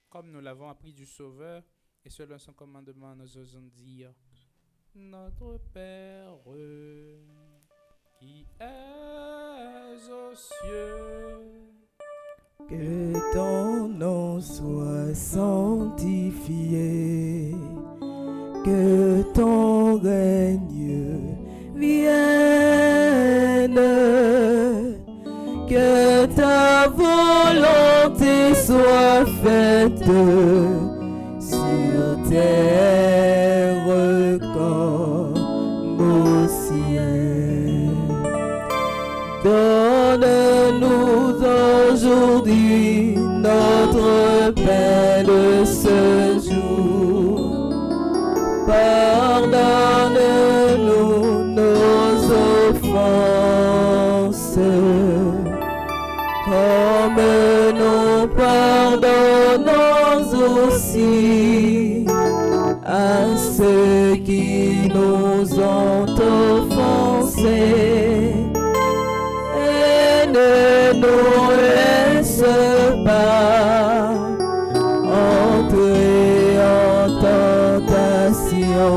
Comme nous l'avons appris du Sauveur, et selon son commandement, nous osons dire: Notre Père, qui es aux cieux, que ton nom soit sanctifié, que ton règne vienne, que ta volonté soit faite sur terre comme au ciel. Donne-nous aujourd'hui notre pain de ce jour. Pardonne-nous nos offenses, comme nous pardonnons aussi à ceux qui nous ont offensés. Et ne nous laisse pas entrer en tentation,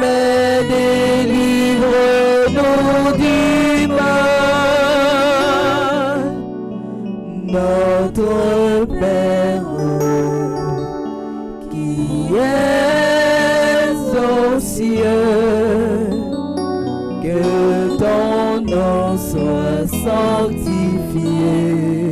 mais délivre-nous du mal. Notre Père, qui es aux cieux, que ton nom soit sanctifié,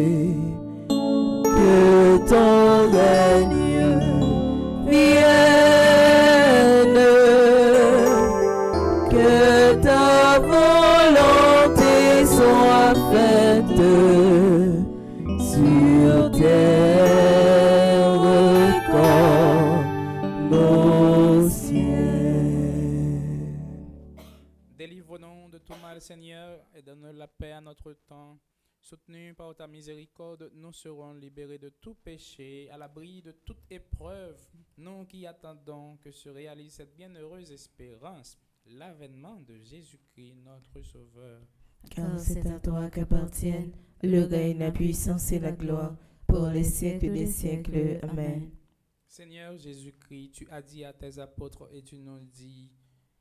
le Seigneur et donne la paix à notre temps. Soutenus par ta miséricorde, nous serons libérés de tout péché, à l'abri de toute épreuve, nous qui attendons que se réalise cette bienheureuse espérance, l'avènement de Jésus-Christ, notre Sauveur. Car c'est à toi qu'appartiennent le règne, la puissance et la gloire, pour les siècles des siècles. Amen. Seigneur Jésus-Christ, tu as dit à tes apôtres et tu nous dis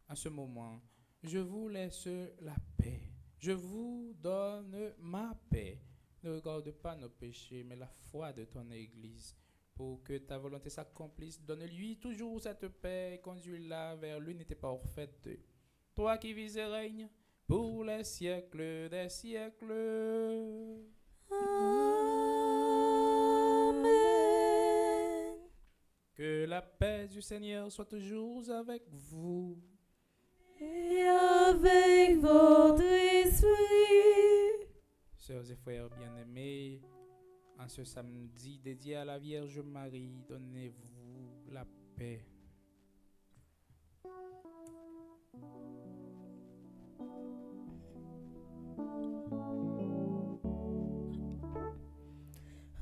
à ce moment, je vous laisse la paix. Je vous donne ma paix. Ne regarde pas nos péchés, mais la foi de ton Église. Pour que ta volonté s'accomplisse, donne-lui toujours cette paix et conduis-la vers l'unité parfaite. Toi qui vis et règnes pour les siècles des siècles. Amen. Que la paix du Seigneur soit toujours avec vous. Et avec votre esprit. Sœurs et frères bien-aimés, en ce samedi dédié à la Vierge Marie, donnez-vous la paix.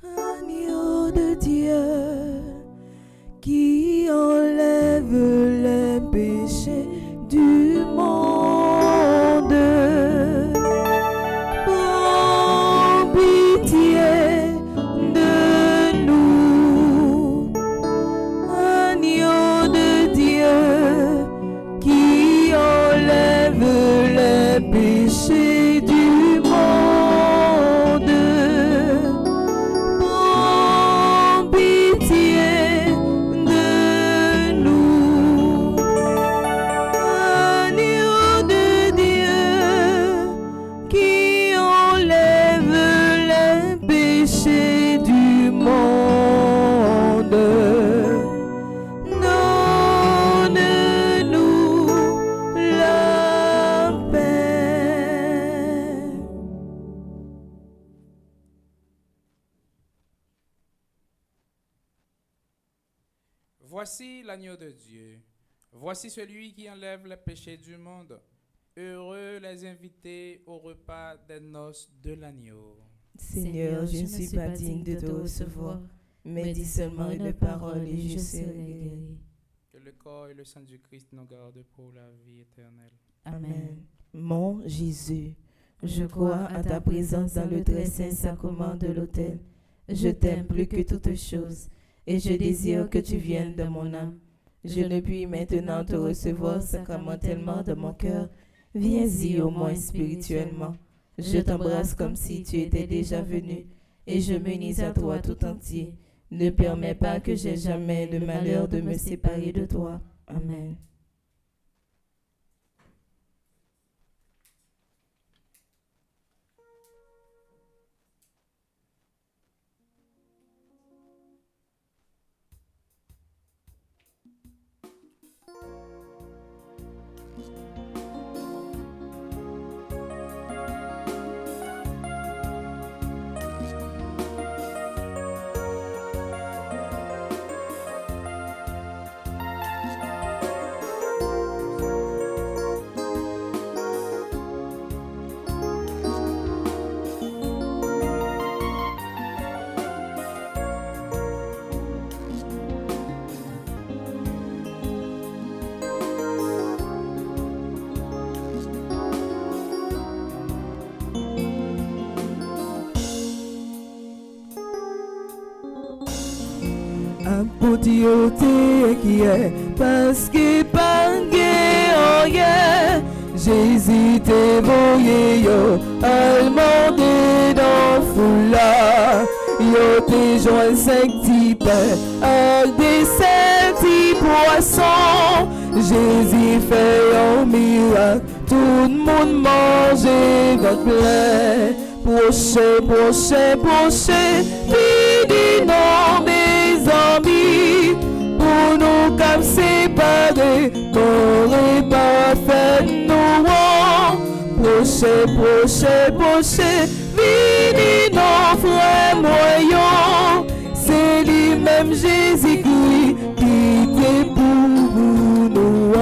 Agneau de Dieu, qui enlève les péchés du monde, prends pitié de nous. Agneau de Dieu, qui enlève les péchés du monde, prends pitié de nous. Agneau de Dieu, qui enlève les péchés du monde, donne-nous la paix. Voici l'agneau de Dieu. Voici celui qui enlève les péchés du monde. Heureux les invités au repas des noces de l'agneau. Seigneur, je ne suis pas digne de te recevoir, mais dis seulement une parole et je serai guéri. Que le corps et le sang du Christ nous gardent pour la vie éternelle. Amen. Mon Jésus, je crois à ta présence dans le très saint sacrement de l'autel. Je t'aime plus que toute chose et je désire que tu viennes dans mon âme. Je ne puis maintenant te recevoir sacramentellement dans mon cœur. Viens-y au moins spirituellement. Je t'embrasse comme si tu étais déjà venu et je m'unis à toi tout entier. Ne permets pas que j'aie jamais le malheur de me séparer de toi. Amen. Pour Dieu qui est parce que pas rien Jésus t'est voyé yo allemandé dans foula yo t'es joint 5 petits pains avec des 7 petits poissons. Jésus fait un miracle, tout le monde mange votre plein. Prochain, fini non mes amis, pour nous comme séparés, n'aurait pas fait nous. Prochain, fini non frère moyen, c'est lui-même Jésus-Christ qui t'est pour nous.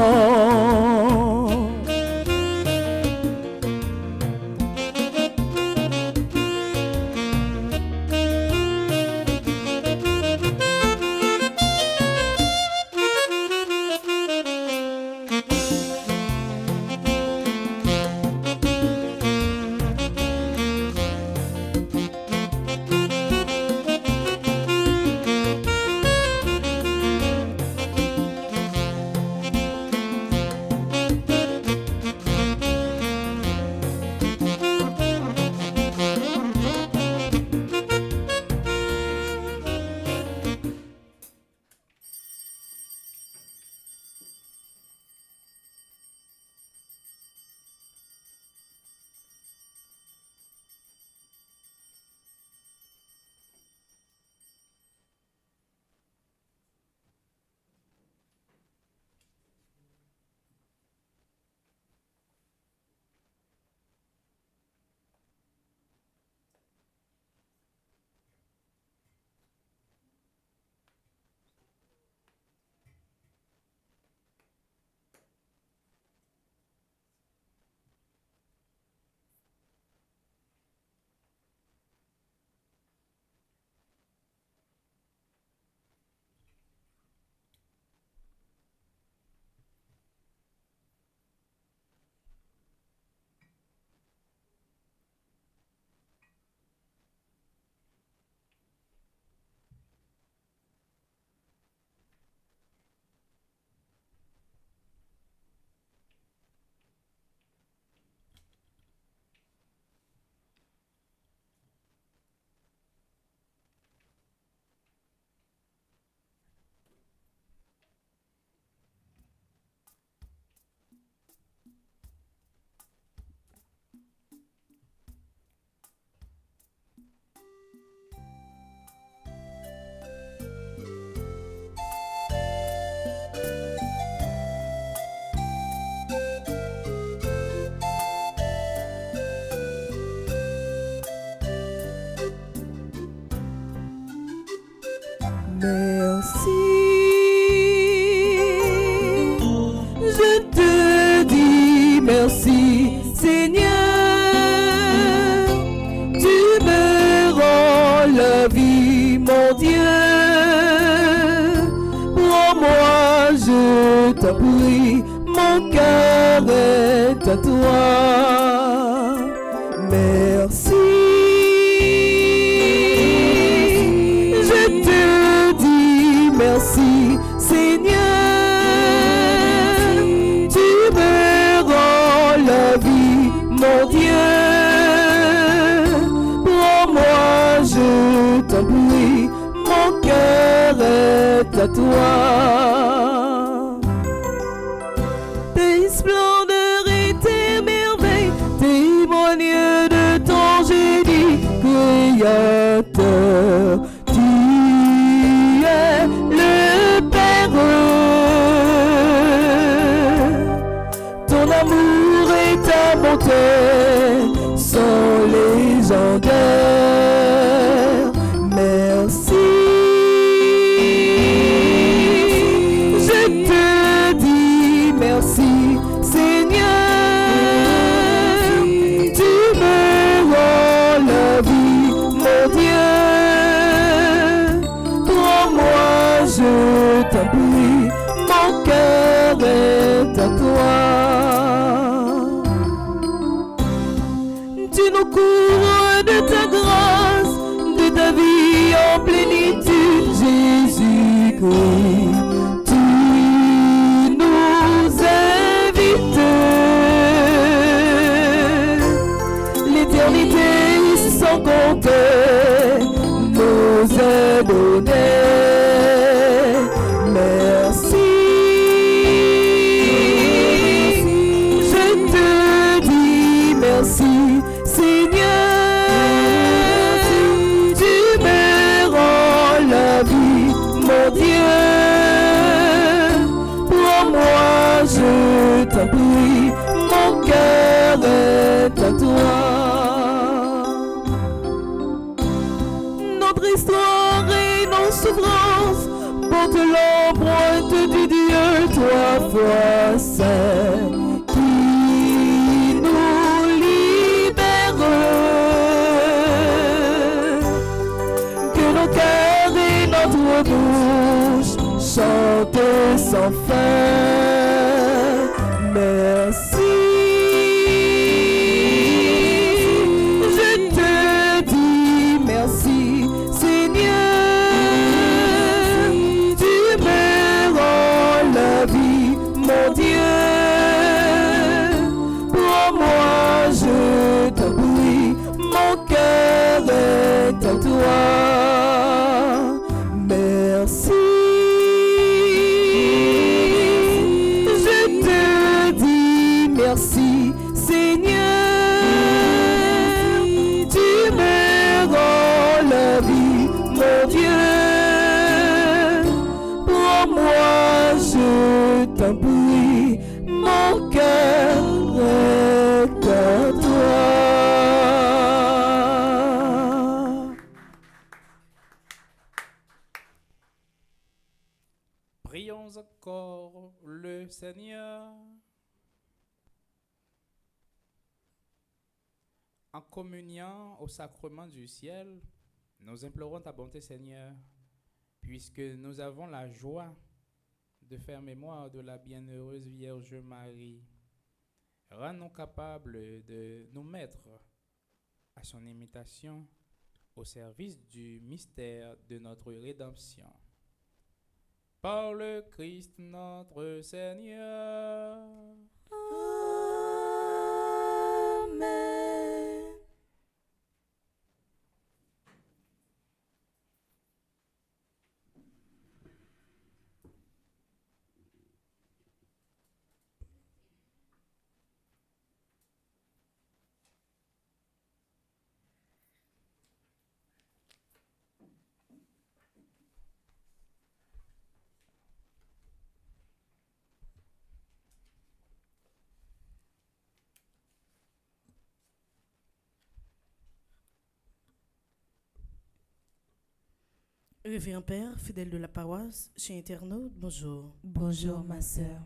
merci Seigneur, tu me rends la vie, mon Dieu. Prends-moi, je t'en prie, mon cœur est à toi. Merci. Je te dis merci, Seigneur. Tu me rends la vie, mon Dieu. Prends-moi, je t'en prie, mon cœur est à toi. Tes splendeurs et tes merveilles témoignent de ton génie créateur. Tu es le Père. Ton amour et ta bonté sont légendaires. Merci. Je te dis merci, Seigneur. Tu me rends la vie, mon Dieu. Prends-moi, je t'en prie, mon cœur est à toi. Tu nous couvres de ta grâce, de ta vie en plénitude, Jésus-Christ. Tu nous invites. L'éternité sans compter nous est donnée. Merci. Je te dis merci, Seigneur. Tu me rends la vie, mon Dieu. Prends-moi, je t'en prie, mon cœur est à toi. Notre histoire et nos souffrances portent l'empreinte du Dieu trois fois saint qui nous libère. Que nos cœurs et notre bouche chantent sans fin. Merci. Je te dis merci, Seigneur. Tu me rends la vie, mon Dieu. Prends-moi, je t'en prie, mon cœur est à toi. Merci. Je te dis merci, Seigneur. Tu me rends la vie, mon Dieu. Prends-moi, je t'en prie, mon cœur est à toi. Prions encore le Seigneur. En communiant au sacrement du ciel, nous implorons ta bonté, Seigneur, puisque nous avons la joie de faire mémoire de la bienheureuse Vierge Marie. Rends-nous capables de nous mettre à son imitation au service du mystère de notre rédemption. Par le Christ notre Seigneur. Amen. Révérend Père, fidèle de la paroisse, chez internaute, bonjour. Bonjour, ma sœur.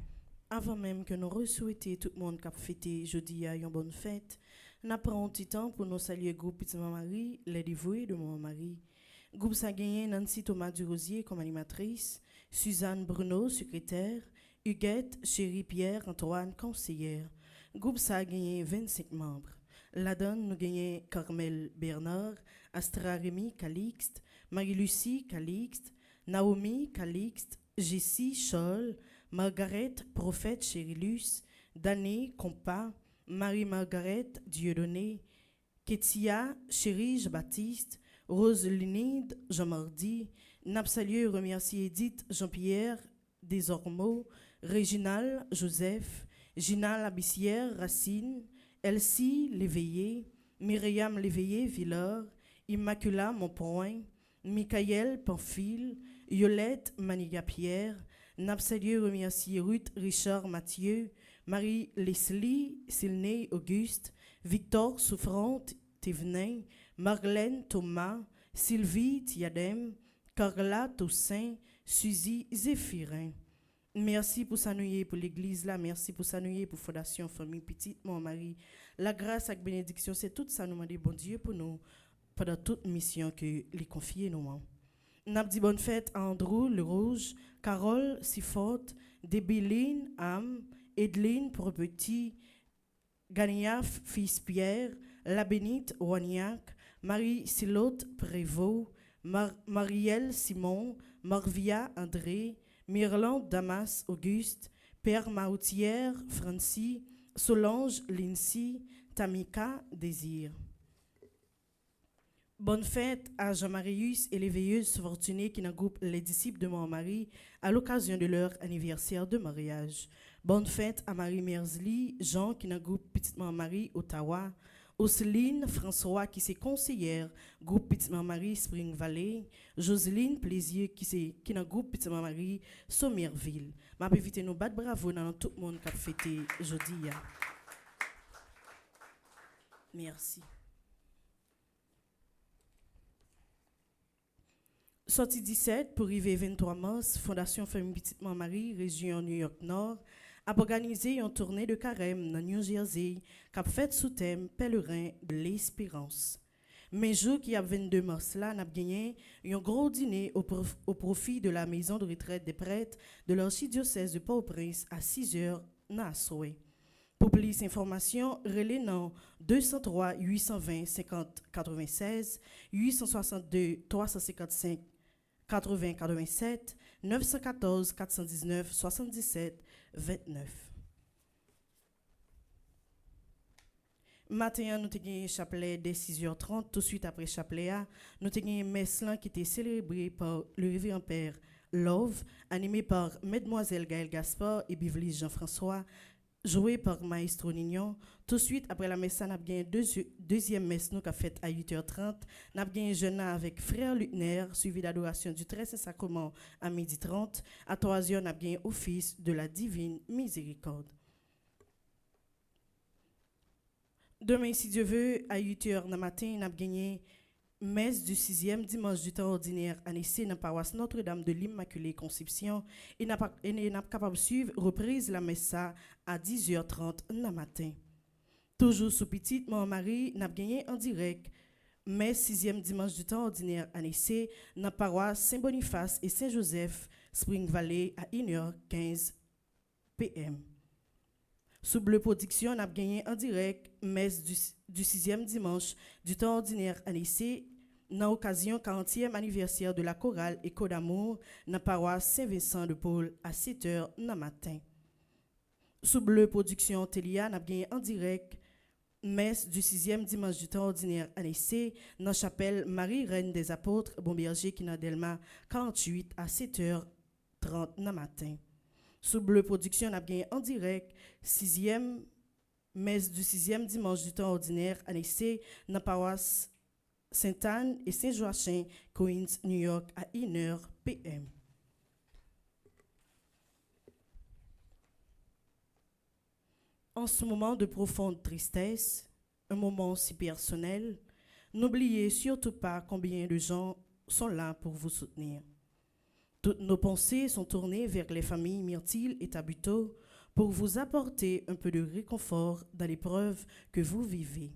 Avant même que nous souhaiter tout le monde qui a fêté jeudi à une bonne fête, nous prenons un petit temps pour nous saluer le groupe Petit Marie, les dévoués de mon mari. Groupe ça gagné Nancy Thomas Durosier comme animatrice, Suzanne Bruno, secrétaire, Huguette, Chérie Pierre, Antoine, conseillère. Groupe ça a gagné 25 membres. La donne nous gagné Carmel Bernard, Astra Rémy Calixte, Marie-Lucie Calixte, Naomi Calixte, Jessie Scholl, Margaret Prophète Chérilus, Dany Compas, Marie-Margaret Dieudonné, Ketia Chérige Baptiste, Rose Linide Jean-Mardi, Napsalieu remercie Edith Jean-Pierre Desormeaux, Réginal Joseph, Gina Labissière Racine, Elsie Léveillé, Myriam Léveillé Villard, Immacula Montpoint, Michael Pamphile, Yolette Maniga-Pierre, Napsalieu remercie Ruth Richard Mathieu, Marie-Leslie Silney Auguste, Victor Souffrant Thévenin, Marlène Thomas, Sylvie Thiadem, Carla Toussaint, Suzy Zéphirin. Merci pour s'annouiller pour l'église là, merci pour s'annouiller pour Fondation Famille Petite Mon Marie. La grâce et la bénédiction, c'est tout ça nous demande bon Dieu pour nous pendant toute mission que les confier nous. N'a dit bonne fête à Andrew Le Rouge, Carole Sifort, Débiline Am, Edeline pour petit, Gania fils Pierre, La Bénite Wagnac, Marie Silotte Prévost, Marielle Simon, Marvia André, Myrland Damas Auguste, Père Maoutière Francie, Solange Lindsay, Tamika Désir. Bonne fête à Jean-Marius et les veilleuses fortunées qui regroupent les disciples de mon mari à l'occasion de leur anniversaire de mariage. Bonne fête à Marie Merzli, Jean qui regroupe Petite Marie Ottawa, Océline François qui est conseillère groupe Petite Marie Spring Valley, Joseline Plaisir qui regroupe Petite Marie Sommerville. M'a invité nous battre bravo dans tout le monde qui a fêté jeudi. Merci. Sorti 17 pour arriver 23 mars, Fondation Famille Petite Marie, région New York Nord, a organisé une tournée de carême dans New Jersey qui a fait sous thème Pèlerin de l'Espérance. Mais jour qui a 22 mars là, n'a gagné un gros dîner au profit de la maison de retraite des prêtres de l'archidiocèse de Port-au-Prince à 6h na Souhait. Pour plus d'informations, relais non 203 820 50 96 862 355 80 87 914 419 77 29. Matin, nous avons un chapelet dès 6h30. Tout de suite après le chapelet, nous avons un messe qui était célébré par le révérend père Love, animé par Mademoiselle Gaëlle Gaspard et Bivlis Jean-François, joué par Maestro Nignon. Tout de suite après la messe, nous avons une deuxième messe qui a fait à 8h30. Nous avons un jeûne avec frère Lutner, suivi d'adoration du Très Saint-Sacrement à 12h30. À 3h, nous avons un office de la Divine Miséricorde. Demain, si Dieu veut, à 8h du matin, nous avons gagné messe du 6e dimanche du temps ordinaire à Nessé dans la paroisse Notre-Dame de l'Immaculée Conception. Et nous sommes capables de suivre reprise la messe à 10h30 du matin. Toujours sous Petite Marie, nous avons gagné en direct messe 6e dimanche du temps ordinaire à Nessé dans la paroisse Saint-Boniface et Saint-Joseph, Spring Valley à 1h15 p.m. Sous Bleu Production, on a gagné en direct messe du 6e dimanche du temps ordinaire à Nessé dans l'occasion 40e anniversaire de la chorale Écho d'amour dans la paroisse Saint-Vincent de Paul à 7h du matin. Sous Bleu Production Télia, on a gagné en direct messe du 6e dimanche du temps ordinaire à Nessé dans la chapelle Marie Reine des Apôtres Bomberger qui dans Delma 48 à 7h30 du matin. Sous Bleu Production, on a gagné en direct 6e messe du 6e dimanche du temps ordinaire à Nessé dans la paroisse Sainte-Anne et Saint-Joachim, Queens, New York à 1h p.m. En ce moment de profonde tristesse, un moment si personnel, n'oubliez surtout pas combien de gens sont là pour vous soutenir. Toutes nos pensées sont tournées vers les familles Myrtille et Tabuteau pour vous apporter un peu de réconfort dans l'épreuve que vous vivez.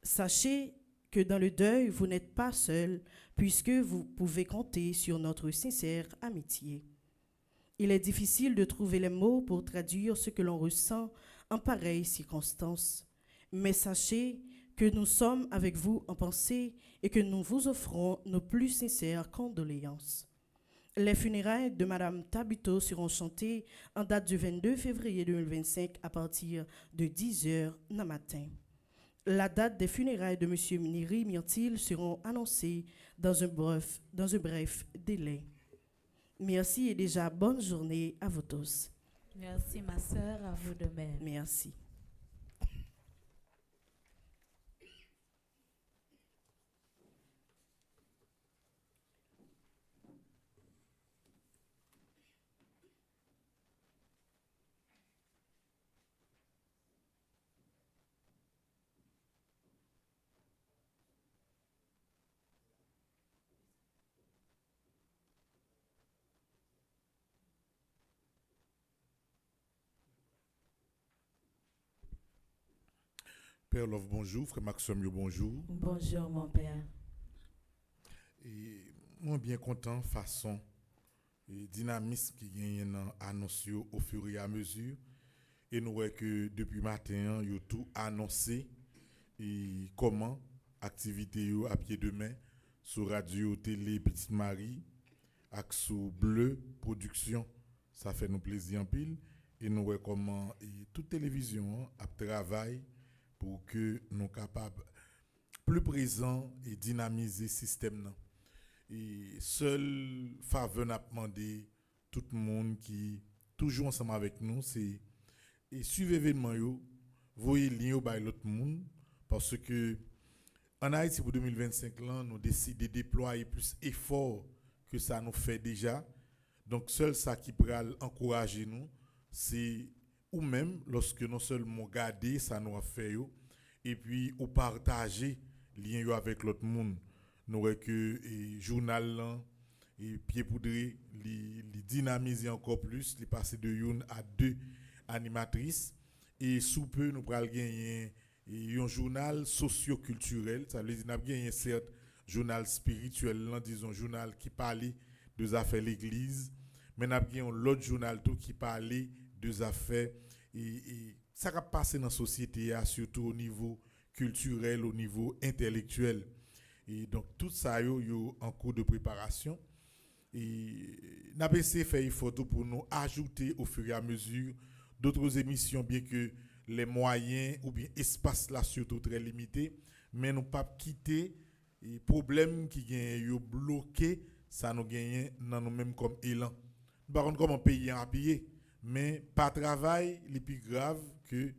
Sachez que dans le deuil, vous n'êtes pas seul, puisque vous pouvez compter sur notre sincère amitié. Il est difficile de trouver les mots pour traduire ce que l'on ressent en pareilles circonstances, mais sachez que nous sommes avec vous en pensée et que nous vous offrons nos plus sincères condoléances. Les funérailles de Madame Tabuteau seront chantées en date du 22 février 2025 à partir de 10h le matin. La date des funérailles de M. Neri Myrtil seront annoncées dans un bref délai. Merci et déjà bonne journée à vous tous. Merci ma sœur, à vous de même. Merci. Père Love, bonjour. Frère Maxime, bonjour. Bonjour mon père. Et moi, bien content, façon et dynamisme qui gagne annoncé au fur et à mesure. Et nous voyons que depuis matin, ils ont tout annoncé et comment activité à pied de main sur Radio Télé Petite Marie, avec sous Bleu Production. Ça fait nous plaisir en pile. Et nous voyons comment toute télévision a travaillé pour que nous soyons capables plus présents et dynamiser le système. Et seul faveur n'a demandé tout le monde qui toujours ensemble avec nous, c'est et suivre l'événement, voyez le lien par l'autre monde, parce que en Haïti pour 2025, là, nous décidons de déployer plus d'efforts que ça nous fait déjà. Donc seul ça qui peut encourager nous, c'est ou même lorsque non seulement garder ça nous a fait et puis ou partager lien avec l'autre monde. Nous que journal là et pied poudré li dynamiser encore plus, li passer de une à deux animatrices et sous peu nous pral gagner un journal socio-culturel, ça veut dire n'a gagner certes journal spirituel là, disons journal qui parlait des affaires l'église, mais n'a gagner l'autre journal tout qui parlait des affaires et ça va passer dans la société, surtout au niveau culturel, au niveau intellectuel. Et donc, tout ça, yo en cours de préparation. Et n'a pas essayé de faire une photo pour nous ajouter au fur et à mesure d'autres émissions, bien que les moyens ou bien espace là surtout très limité, mais nous pas quitter les problèmes qui ont bloqué, ça nous gagne dans nous-mêmes comme élan. Par contre, comme un pays en payer, mais pas travail, les plus grave que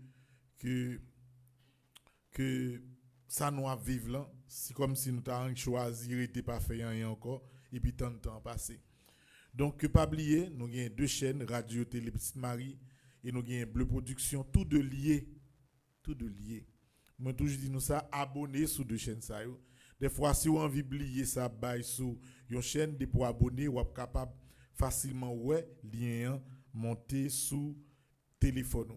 ça nous a vivre là, c'est comme si nous avons choisi de pas faire rien encore et puis tant de temps passé. Donc que pas oublier, nous avons deux chaînes, Radio Télé Petite Marie et nous avons Bleu Production, tout de lié. Moi toujours dis nous ça, abonner sur deux chaînes ça yo. Des fois si vous envie oublier ça bail sur une chaîne de pour abonner ou capable facilement lien monter sous téléphone.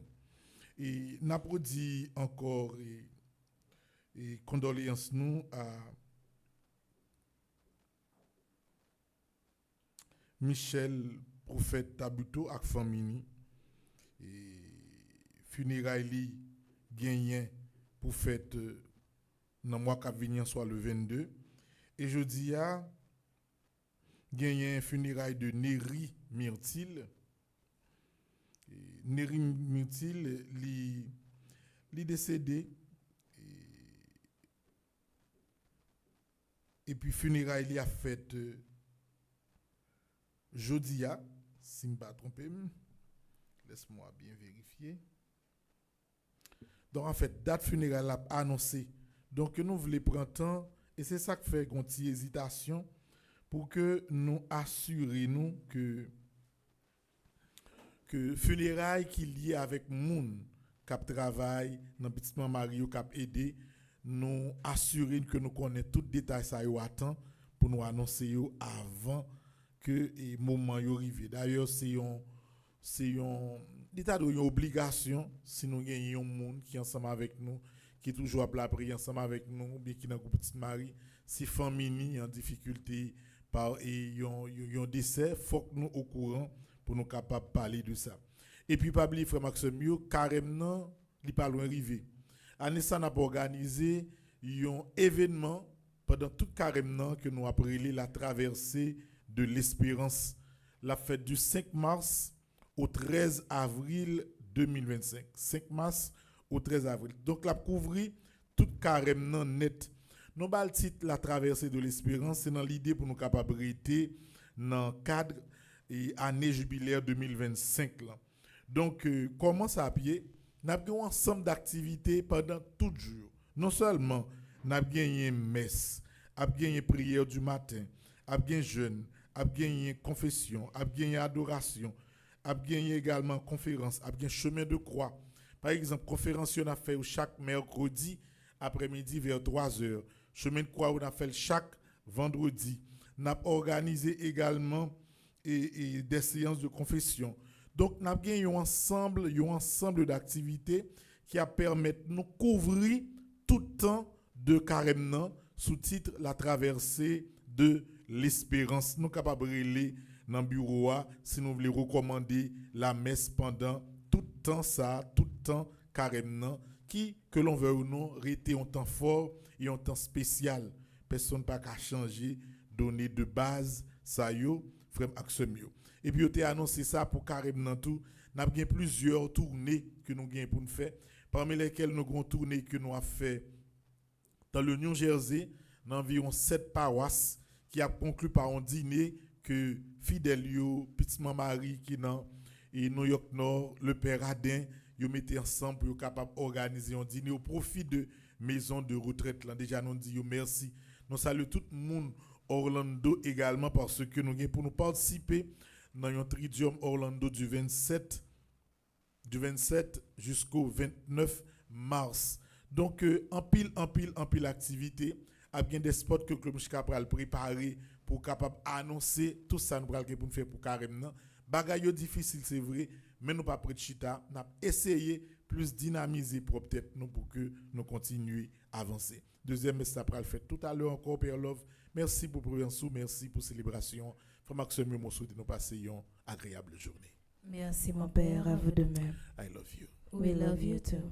Et n'a produit encore et condoléances nous à Michel Prophète Tabuteau ak famille et funérailles gagné pour fête dans mois qui vient soit le 22 et jeudi a gagné funérailles de Neri Myrtil. Neri Myrtil li décédé et puis funérailles li a fait Jodia, si je ne me pas trompé, laisse-moi bien vérifier. Donc en fait, date funéraire a annoncé. Donc nous voulons prendre temps et c'est ça qui fait une petite hésitation pour que nous assurions que funérailles qui lié avec moun cap travail dans petit Mario cap aider nous assurer que nous connaissons tout détail ça yo attend pour nous annoncer yo avant que le moment est arrivé. D'ailleurs, c'est c'est une obligation si nous gagnons un monde qui est ensemble avec nous, qui est toujours à la prière ensemble avec nous, ou bien qui est dans le petit mari, si famille en difficulté par un décès, il faut que nous au courant pour nous capables de parler de ça. Et puis, pas oublier, frère Maxime, carrément, il n'est pas loin d'arriver. Anissa n'a pas organisé un événement pendant tout carrément que nous appelons la traversée de l'espérance, la fête du 5 mars au 13 avril 2025. 5 mars au 13 avril. Donc, la couvrir tout carrément net. Nous avons le titre La traversée de l'espérance, c'est dans l'idée pour nous capables dans le cadre et année jubilaire 2025. Là. Donc, comment ça a pied? Nous avons un ensemble d'activités pendant tout le jour. Non seulement, nous avons gagné une messe, nous avons gagné prière du matin, nous avons gagné jeûne, nous avons gagné confession, nous avons gagné adoration, nous avons gagné également conférence, nous avons gagné chemin de croix. Par exemple, conférence, on a fait chaque mercredi après-midi vers 3 heures. Chemin de croix, on a fait chaque vendredi. On a organisé également des séances de confession. Donc, nous avons un ensemble d'activités qui a permis de nous couvrir tout le temps de carême sous titre La traversée de l'espérance. Nous sommes capables de aller dans le bureau si nous voulons recommander la messe pendant tout le temps carême qui, que l'on veut ou non, rester un temps fort et un temps spécial. Personne n'a pas changer, donner de base, ça y est, frère Maxime. Et puis, on a annoncé ça pour carrément tout. Nous avons plusieurs tournées que nous avons pour nous faire, parmi lesquelles nous avons tourné que nous avons fait dans le New Jersey, dans environ 7 paroisses, qui a conclu par un dîner que Fidèle, Petit Marie qui est dans New York Nord, le Père Adin, ils mettaient ensemble pour être capables d'organiser un dîner au profit de maisons de retraite. Là, déjà, nous disons merci. Nous saluons tout le monde Orlando également parce que nous avons pour nous participer dans un Tridium Orlando du 27 jusqu'au 29 mars. Donc, en pile activité, a bien des spots que Club Capral préparé pour capable annoncer tout ça nous pour faire pour carrément. Bagaille difficile c'est vrai, mais nous pas prêt de chita, n'a essayé plus dynamiser pour peut-être nous pour que nous continuions à avancer. Deuxième message après le fait tout à l'heure encore Père Love. Merci pour Provençaux, merci pour célébration. Frère Maxime, nous souhaitons nous passer une agréable journée. Merci mon Père, à vous de même. I love you. We love you too.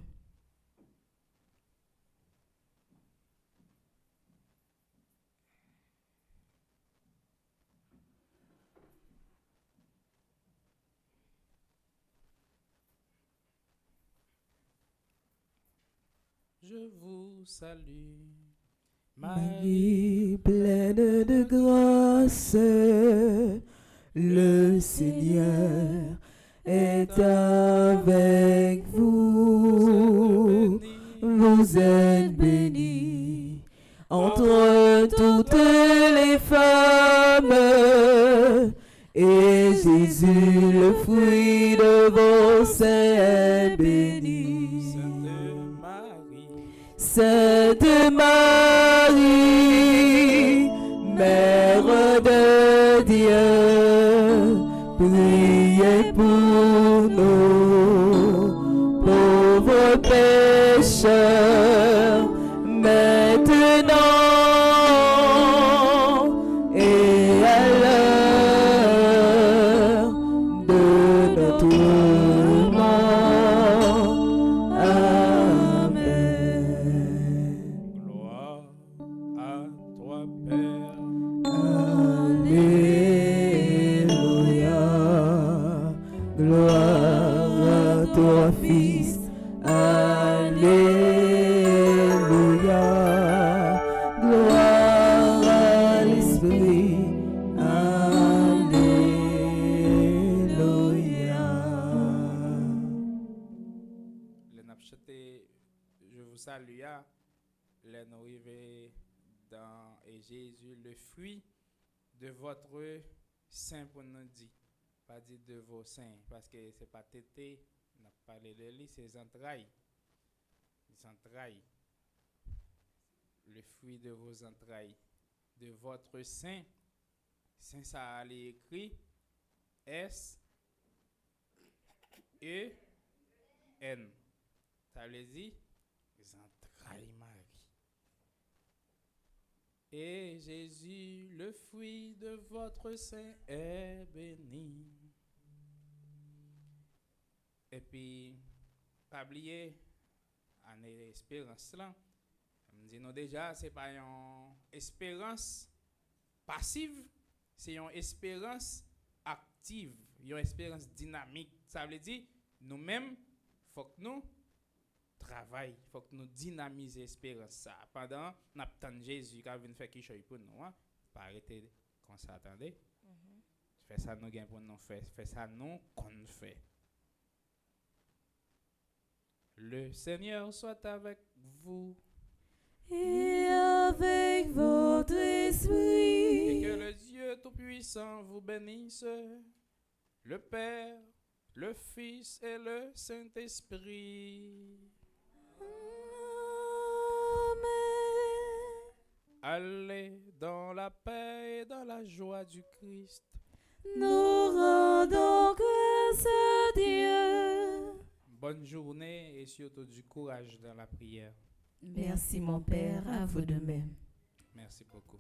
Je vous salue, Marie pleine de grâce, le Seigneur est avec vous. Vous êtes bénie entre toutes les femmes, et Jésus, le fruit de vos seins, est béni. Sainte Marie, Mère de Dieu, priez pour nous, pauvres pécheurs, maintenant et à l'heure de notre mort. gloire à toi, Père. Alléluia. Gloire à toi, Fils. Alléluia. Gloire à l'Esprit. Alléluia. Le n'a chanté, je vous salue, les nous arrivés dans et Jésus, le fruit de votre sein pour nous dire, pas dire de vos seins, parce que c'est pas tété, on a parlé de lui, c'est les entrailles, le fruit de vos entrailles, de votre sein, ça a écrit S E-N. Ça veut dire les entrailles Marie. Et Jésus, le fruit de votre sein, est béni. Et puis, pas oublier, année espérance là. On dit nous déjà, c'est pas une espérance passive, c'est une espérance active, une espérance dynamique. Ça veut dire, nous-mêmes, il faut que nous travaillons, il faut que nous dynamisions l'espérance. Ça. Pendant nous attendons Jésus qui vient faire quelque chose pour nous. Hein? Pas arrêter comme ça, attendez. Fais ça nous gain pour nous faire, fais ça nous qu'on fait. Le Seigneur soit avec vous. Et avec votre esprit. Et que le Dieu Tout-Puissant vous bénisse, le Père, le Fils et le Saint-Esprit. Amen. Allez dans la paix et dans la joie du Christ. Nous rendons grâce à Dieu. Bonne journée et surtout du courage dans la prière. Merci mon Père, à vous de même. Merci beaucoup.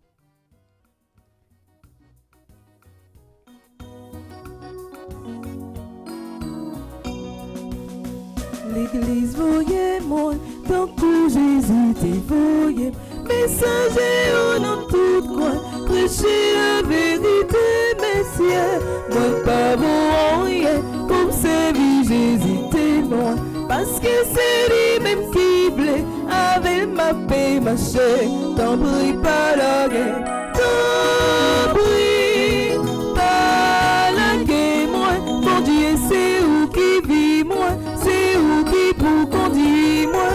L'église voyait moi, tant que Jésus voyait, messager au nom de tout coin, prêcher la vérité, messieurs, moi pas bon rien, pour servir Jésus témoin, parce que c'est lui-même qui voulait, avec ma paix, ma chair, t'en prie pas la guerre, t'en prie pas la guerre, moi, mon Dieu, c'est où qui vit, moi, c'est où qui pour conduire, moi,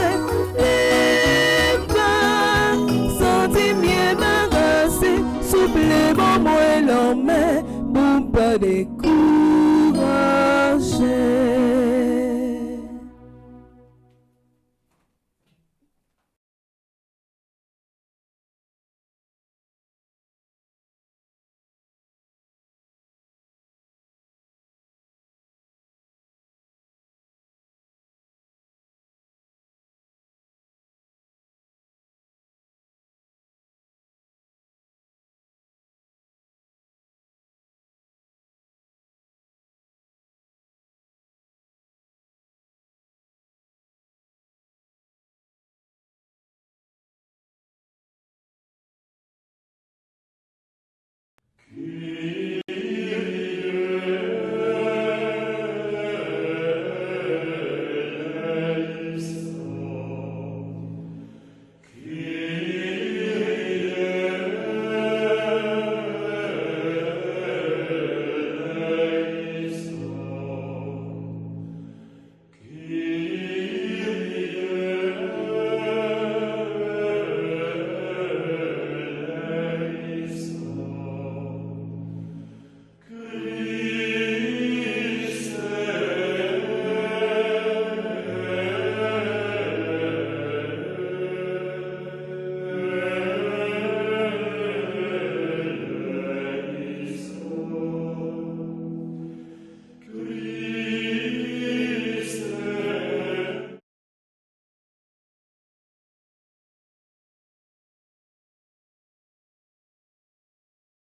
et pas, sentez mieux m'arraser, souple bon moi l'homme, bon pas décourager. Qui